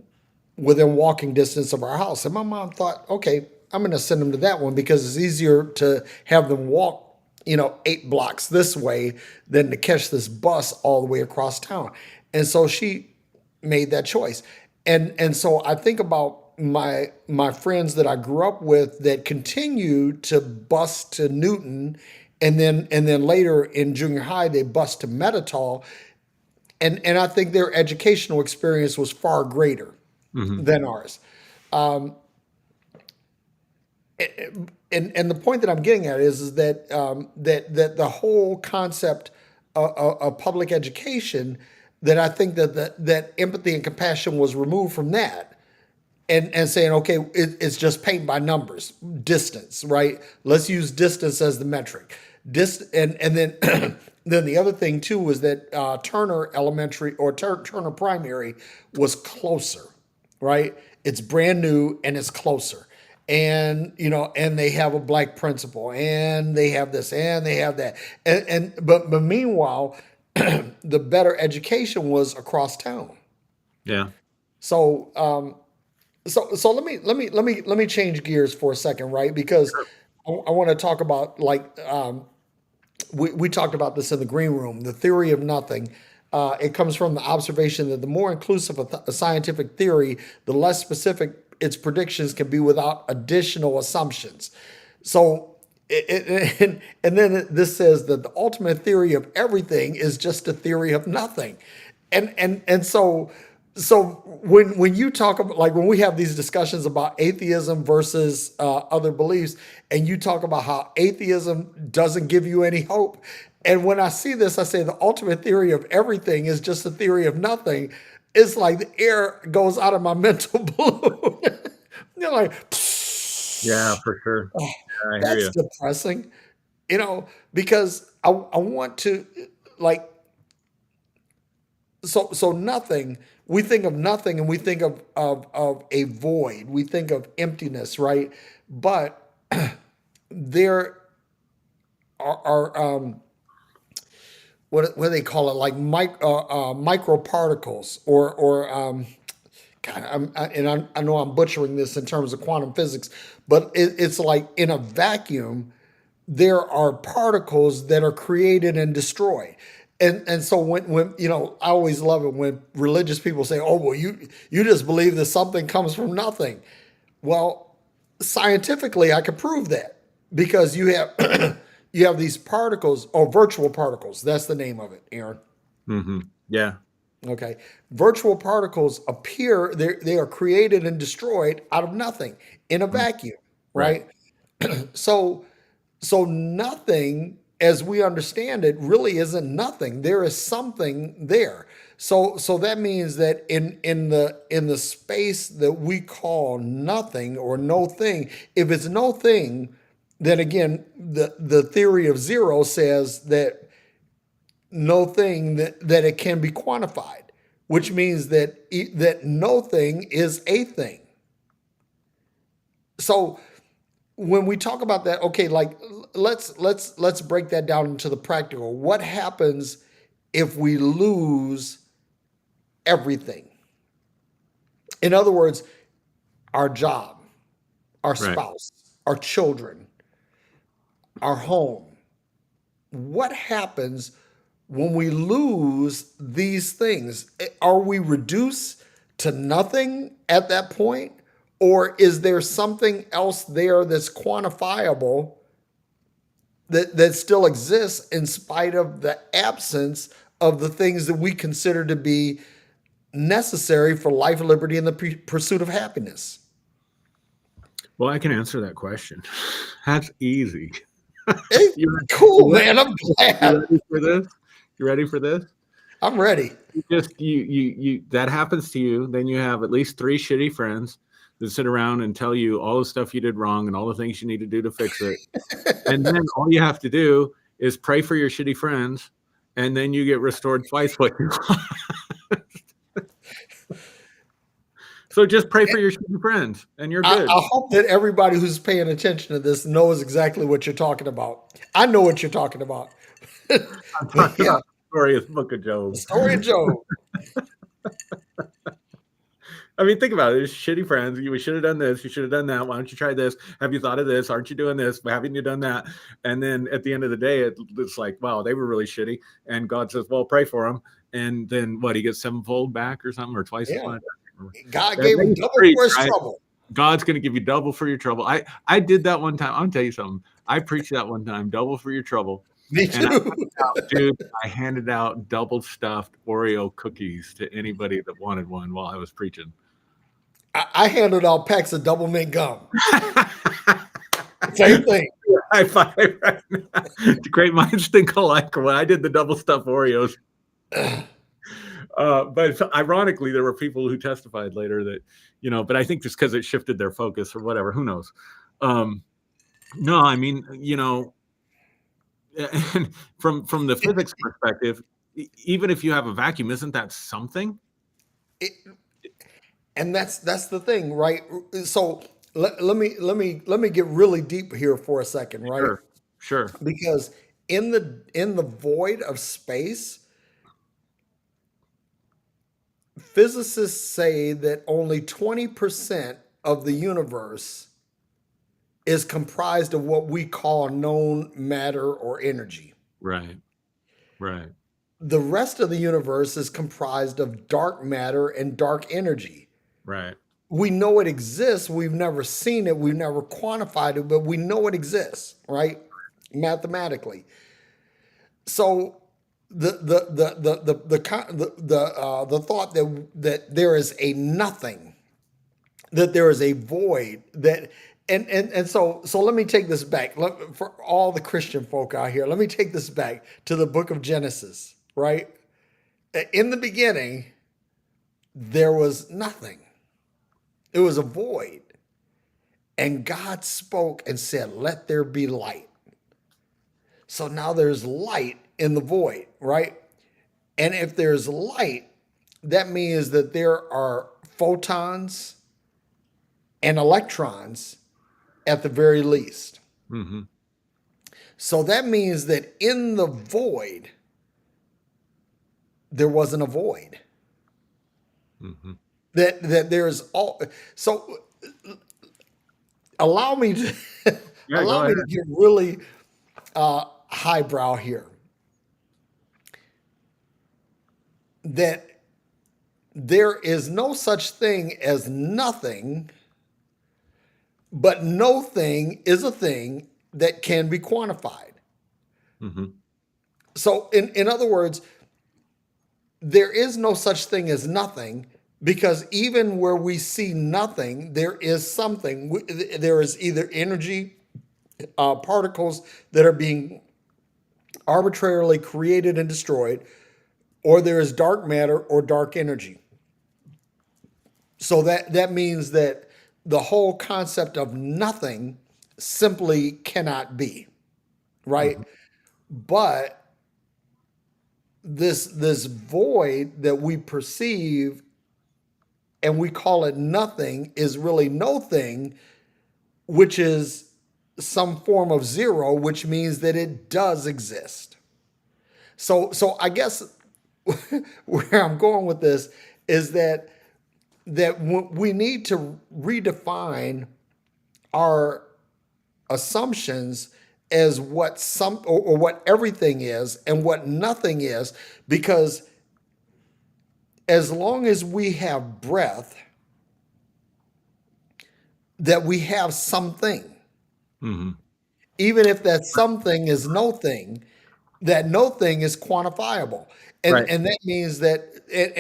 within walking distance of our house. And my mom thought, okay, I'm going to send them to that one because it's easier to have them walk, 8 blocks this way than to catch this bus all the way across town. And so she made that choice. And so I think about my friends that I grew up with that continued to bus to Newton, and then later in junior high they bus to Metatol, and I think their educational experience was far greater Mhm. than ours. And the point that I'm getting at is that that the whole concept of public education, that I think that empathy and compassion was removed from that, and saying, okay, it's just paint by numbers, distance, right? Let's use distance as the metric. And then then the other thing too was that Turner Elementary or Turner Primary was closer, right? It's brand new and it's closer. And and they have a black principal, and they have this, and they have that, but meanwhile, the better education was across town. Yeah. So so let me change gears for a second, right? Because I want to talk about, like, we talked about this in the green room, the theory of nothing. It comes from the observation that the more inclusive a scientific theory, the less specific its predictions can be without additional assumptions. So, and then this says that the ultimate theory of everything is just a theory of nothing, and so when you talk about, like, when we have these discussions about atheism versus other beliefs, and you talk about how atheism doesn't give you any hope, and when I see this, I say the ultimate theory of everything is just a theory of nothing. It's like the air goes out of my mental balloon. You're like, Yeah, for sure. Yeah, I hear that's you. depressing, because I want to, like, so nothing, we think of nothing and we think of a void, we think of emptiness, right? But there are what do they call it, like microparticles, or God, I know I'm butchering this in terms of quantum physics, but it's like in a vacuum there are particles that are created and destroyed. And so when I always love it when religious people say, "Oh, well, you just believe that something comes from nothing." Well, scientifically, I could prove that, because you have you have these particles, or virtual particles. That's the name of it, Aaron. Yeah. Okay, virtual particles appear, they are created and destroyed out of nothing in a Mm. vacuum, Right. right? So so nothing, as we understand it, really isn't nothing. There is something there. So that means that in the space that we call nothing or no thing, if it's no thing, then again the theory of zero says that no thing, that it can be quantified, which means that no thing is a thing. So when we talk about that, okay, like, let's break that down into the practical. What happens if we lose everything? In other words, our job, our Right. spouse, our children, our home. What happens when we lose these things? Are we reduced to nothing at that point? Or is there something else there that's quantifiable, that still exists in spite of the absence of the things that we consider to be necessary for life, liberty, and the pursuit of happiness? Well, I can answer that question. That's easy. Hey, You cool, you man. I'm you glad. ready for this? You ready for this? I'm ready. You that happens to you, then you have at least three shitty friends that sit around and tell you all the stuff you did wrong and all the things you need to do to fix it. And then all you have to do is pray for your shitty friends, and then you get restored twice what you want. So just pray for your shitty friends, and you're I good. hope that everybody who's paying attention to this knows exactly what you're talking about. I know what you're talking about. I'm But talking yeah, about the story of the Book of the Job. story of Job. I mean, think about it. It's shitty friends. You should have done this. You should have done that. Why don't you try this? Have you thought of this? Aren't you doing this? Haven't you done that? And then at the end of the day, it's like, wow, they were really shitty. And God says, well, pray for them. And then what? He gets sevenfold back or something, or twice as Yeah, much. God That gave him makes double preach, for his right? trouble. God's going to give you double for your trouble. I did that one time. I'll tell you something. I preached that one time, double for your trouble. Me And too. dude, I handed out double stuffed Oreo cookies to anybody that wanted one while I was preaching. I handed out packs of double mint gum. Same thing. High five right now. Great minds think alike. When I did the double stuffed Oreos, but ironically, there were people who testified later that, but I think just because it shifted their focus or whatever, who knows? Um, no, I mean, and from the physics perspective, even if you have a vacuum, isn't that something? It, and that's the thing, right? So let me get really deep here for a second, right? Sure, sure, Because in the void of space, physicists say that only 20% of the universe is comprised of what we call known matter or energy. right, right. the rest of the universe is comprised of dark matter and dark energy. Right. We know it exists. We've never seen it. We've never quantified it, but we know it exists, right? Mathematically. So the thought that there is a nothing, that there is a void, that and so let me take this back. For all the Christian folk out here, let me take this back to the book of Genesis, right? In the beginning, there was nothing. It was a void. And God spoke and said, "Let there be light." So now there's light in the void, right? And if there's light, that means that there are photons and electrons at the very least. Mm-hmm. So that means that in the void, there wasn't a void. Mm-hmm. That there's all. So allow me to Yeah, go allow me ahead. to get really highbrow here. That there is no such thing as nothing, but no thing is a thing that can be quantified. Mm-hmm. So, in other words, there is no such thing as nothing, because even where we see nothing, there is something. There is either energy, particles that are being arbitrarily created and destroyed, or there is dark matter or dark energy. So that means that the whole concept of nothing simply cannot be, right? Mm-hmm. But this void that we perceive and we call it nothing is really no thing, which is some form of zero, which means that it does exist. So I guess where I'm going with this is that we need to redefine our assumptions as what some or what everything is and what nothing is, because as long as we have breath, that we have something, Mm-hmm. even if that something is no thing, that no thing is quantifiable. and Right. and that means that and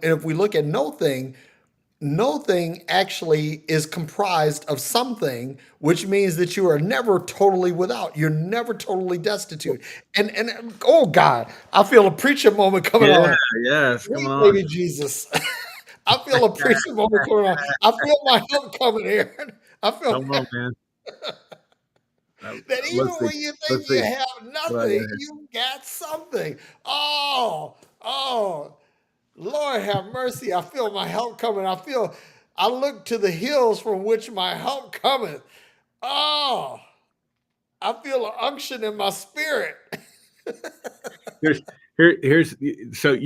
if we look at no thing, no thing actually is comprised of something, which means that you are never totally without. You're never totally destitute. And oh God, I feel a preacher moment coming Yeah. on. Yes. Coming Sweet on. baby Jesus. I feel a preacher moment coming on. I feel my help coming here. I feel Come on, man. that even Let's see. when you think Let's you see. have Right. nothing, you got something. Oh, Lord have mercy. I feel my help coming. I look to the hills from which my help cometh. Oh, I feel an unction in my spirit. Here's so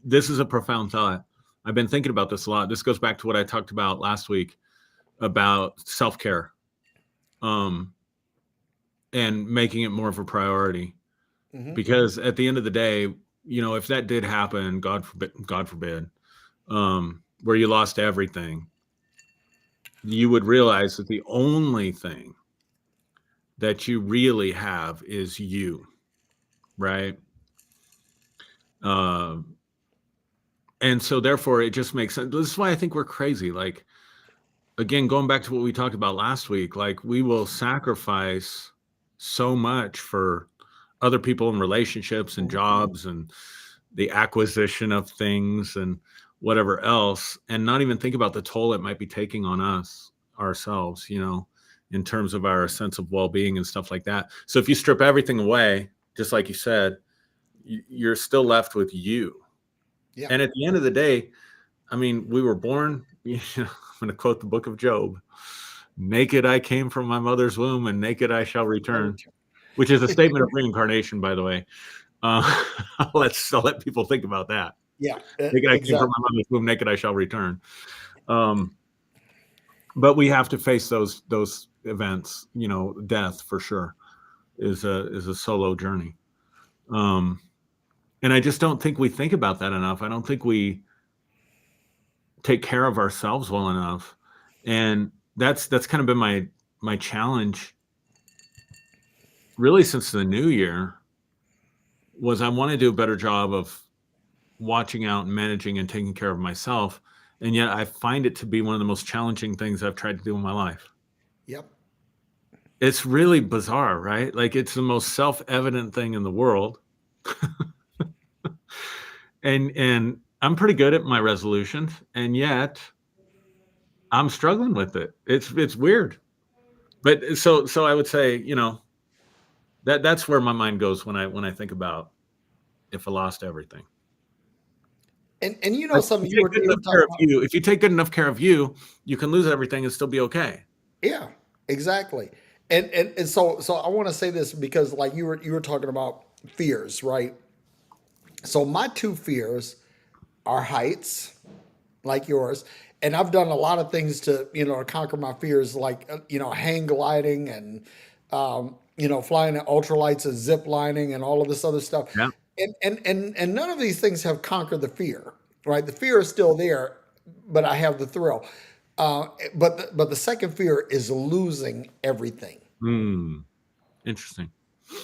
this is a profound thought. I've been thinking about this a lot. This goes back to what I talked about last week about self-care, um, and making it more of a priority. Mhm. Because at the end of the day, if that did happen, God forbid, where you lost everything, you would realize that the only thing that you really have is you, right? Uh, and so therefore it just makes sense. This is why I think we're crazy. Like, again, going back to what we talked about last week, like we will sacrifice so much for other people and relationships and Mhm. jobs and the acquisition of things and whatever else, and not even think about the toll it might be taking on us ourselves, in terms of our sense of well-being and stuff like that. So if you strip everything away, just like you said, you're still left with you. Yeah. And at the end of the day, I mean, we were born, I'm going to quote the book of Job, naked I came from my mother's womb and naked I shall return, which is a statement of reincarnation, by the way. I'll let people think about that. Yeah, Naked I came from exactly. my mother's womb, naked I shall return. Um, but we have to face those events. Death for sure is a solo journey. Um, And I just don't think we think about that enough. I don't think we take care of ourselves well enough. And that's kind of been my challenge really since the new year, was I want to do a better job of watching out and managing and taking care of myself. And yet I find it to be one of the most challenging things I've tried to do in my life. Yep. It's really bizarre, right? Like, it's the most self-evident thing in the world. And I'm pretty good at my resolutions, and yet I'm struggling with it. It's weird. But so I would say, that's where my mind goes when I think about if I lost everything. And you know Like, something you were talking about. if you take good enough care of you, you can lose everything and still be okay. Yeah, exactly. And so I want to say this because like you were talking about fears, right? So my two fears are heights, like yours, and I've done a lot of things to to conquer my fears, like hang gliding and flying at ultralights and zip lining and all of this other stuff. Yeah. And none of these things have conquered the fear, right? The fear is still there, but I have the thrill. But the second fear is losing everything, Hmm. Interesting.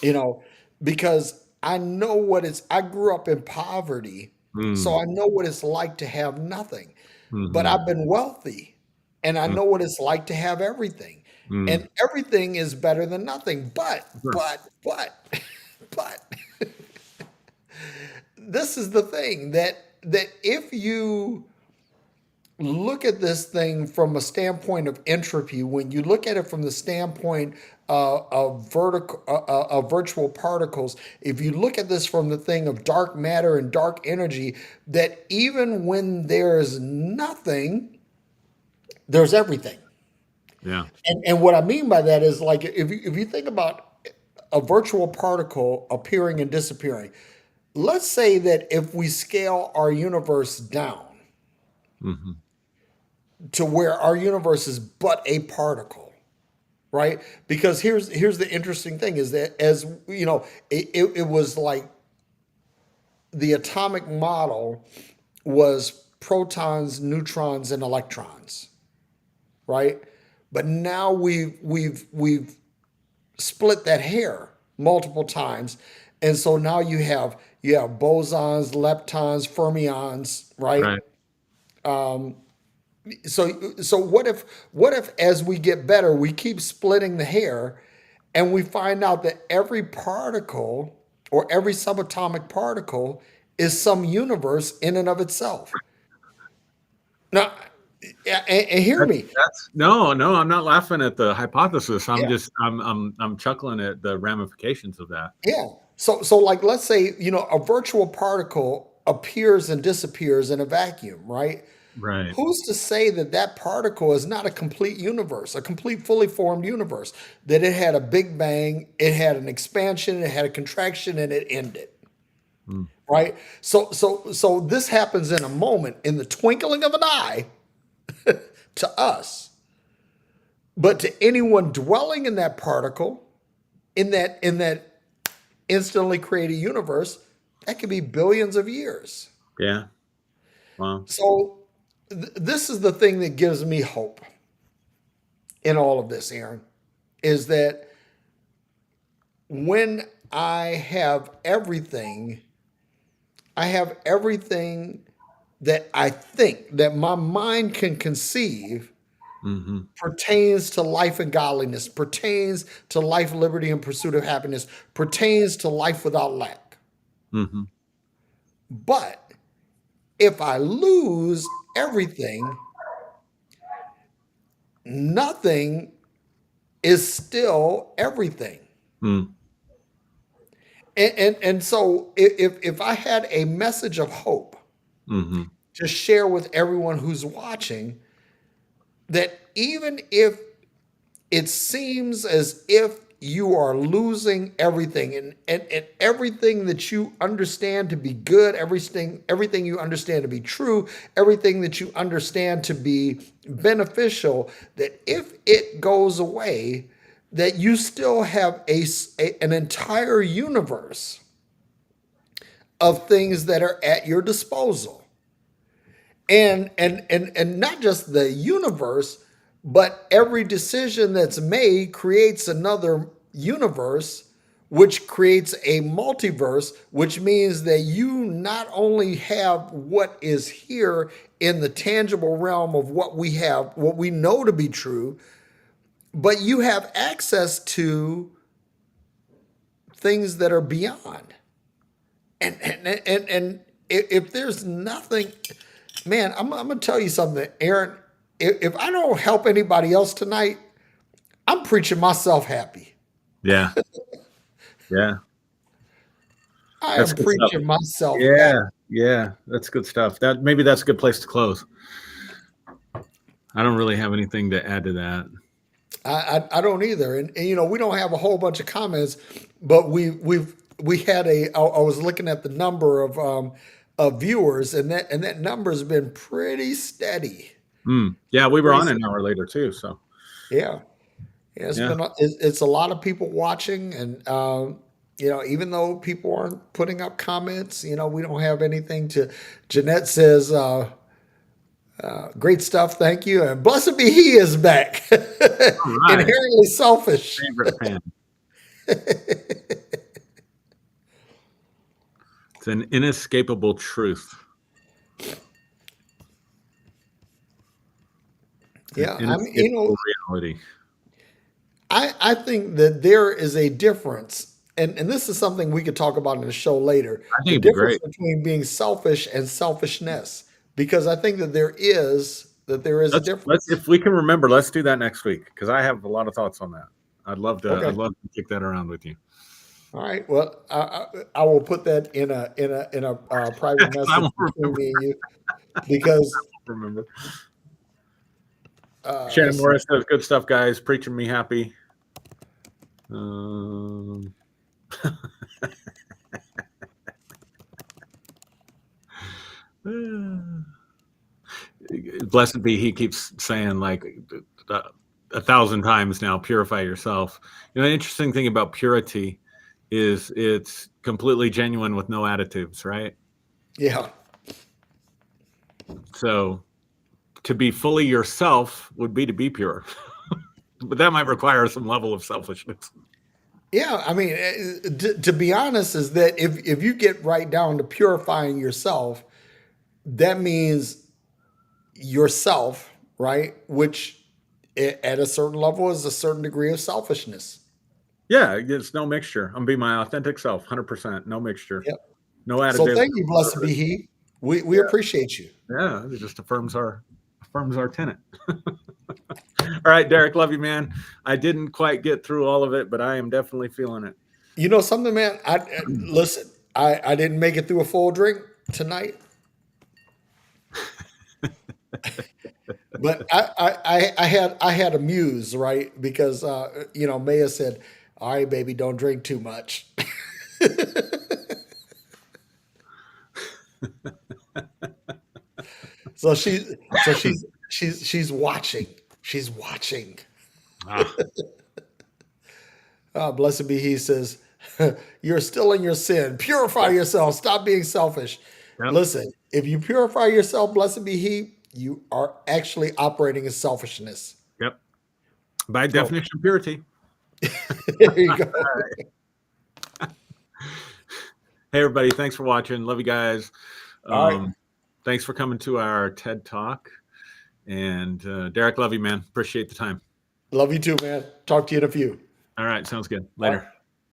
you know, because I know what it's. I grew up in poverty, so Mm. I know what it's like to have nothing. But Mhm. I've been wealthy, and I Mm. know what it's like to have everything. Mm. And everything is better than nothing. But Sure. but but but this is the thing that if you look at this thing from a standpoint of entropy, when you look at it from the standpoint of virtual particles, if you look at this from the thing of dark matter and dark energy, that even when there's nothing, there's everything. Yeah. And what I mean by that is like if you think about a virtual particle appearing and disappearing, let's say that if we scale our universe down Mhm. to where our universe is but a particle, right? Because here's the interesting thing is that as it was like the atomic model was protons, neutrons, and electrons, right? But now we've split that hair multiple times, and so now you have bosons, leptons, fermions, right? Right. So what if as we get better, we keep splitting the hair, and we find out that every particle or every subatomic particle is some universe in and of itself. Now, and hear me. That's no, no, I'm not laughing at the hypothesis. I'm Yeah, just I'm chuckling at the ramifications of that. yeah. So like let's say, a virtual particle appears and disappears in a vacuum, right? Right. Who's to say that that particle is not a complete universe, a complete fully formed universe, that it had a big bang, it had an expansion, it had a contraction, and it ended, Mm. right? So this happens in a moment, in the twinkling of an eye to us. But to anyone dwelling in that particle, in that instantly created universe, that could be billions of years. Yeah. Wow. So this is the thing that gives me hope in all of this, Aaron, is that when I have everything that I think that my mind can conceive Mhm. pertains to life and godliness, pertains to life, liberty, and pursuit of happiness, pertains to life without lack. Mhm. But if I lose everything, nothing is still everything. Mm. And so if I had a message of hope Mhm. to share with everyone who's watching, that even if it seems as if you are losing everything, and everything that you understand to be good, everything you understand to be true, everything that you understand to be beneficial, that if it goes away, that you still have an entire universe of things that are at your disposal. And not just the universe, but every decision that's made creates another universe, which creates a multiverse, which means that you not only have what is here in the tangible realm of what we have, what we know to be true, but you have access to things that are beyond. And if there's nothing, man, I'm gonna tell you something, Aaron. If I don't help anybody else tonight, I'm preaching myself happy. Yeah. Yeah. I That's am good stuff. preaching myself Yeah. happy. Yeah. That's good stuff. Maybe that's a good place to close. I don't really have anything to add to that. I don't either, and you know we don't have a whole bunch of comments, but we had a. I was looking at the number of viewers, and that number has been pretty steady. Yeah, we were Pretty on an steady. hour later too. So Yeah, yeah, yeah. it's a lot of people watching, and you know, even though people aren't putting up comments, you know, we don't have anything to. Jeanette says, "Great stuff, thank you," and blessed be He is back, All right. inherently selfish. Favorite fan. It's an inescapable truth. An Yeah, I mean, you know, inescapable reality. I think that there is a difference, and this is something we could talk about in the show later. I think The it'd be difference great. between being selfish and selfishness, because I think that there is a Let's difference. if we can remember, let's do that next week because I have a lot of thoughts on that. I'd Okay, love to kick that around with you. all right. Well, I will put that in a private 'Cause I message won't between remember. me and you, because Remember. Shannon let's see. Morris says good stuff, guys. Preaching me happy. Um, Blessed be He keeps saying like uh, 1,000 times now, purify yourself. You know, the interesting thing about purity is it's completely genuine with no additives, right? Yeah, So to be fully yourself would be to be pure, but that might require some level of selfishness. yeah. I mean, to be honest, is that if you get right down to purifying yourself, that means yourself, right? Which at a certain level is a certain degree of selfishness. Yeah, it's no mixture. I'm being my authentic self, 100%, no mixture, Yep. no So additives. thank you, blessed be He. We appreciate you. Yeah, it just affirms our tenet. All right, Derrick, love you, man. I didn't quite get through all of it, but I am definitely feeling it. You know something, man? I listen. I didn't make it through a full drink tonight, but I had a muse, right? Because you know Maya said, "All right, baby, don't drink too much." So she's watching. She's watching. Ah, Blessed be He says, "You're still in your sin. Purify yourself. Stop being selfish." yep, Listen, if you purify yourself, blessed be He, you are actually operating in selfishness. yep. By So definition of purity. there you go. Hey, everybody, thanks for watching. Love you guys. All right. Thanks for coming to our TED Talk. And Derrick, love you, man. Appreciate the time. Love you too, man. Talk to you in a few. All right, sounds good. All right. Later.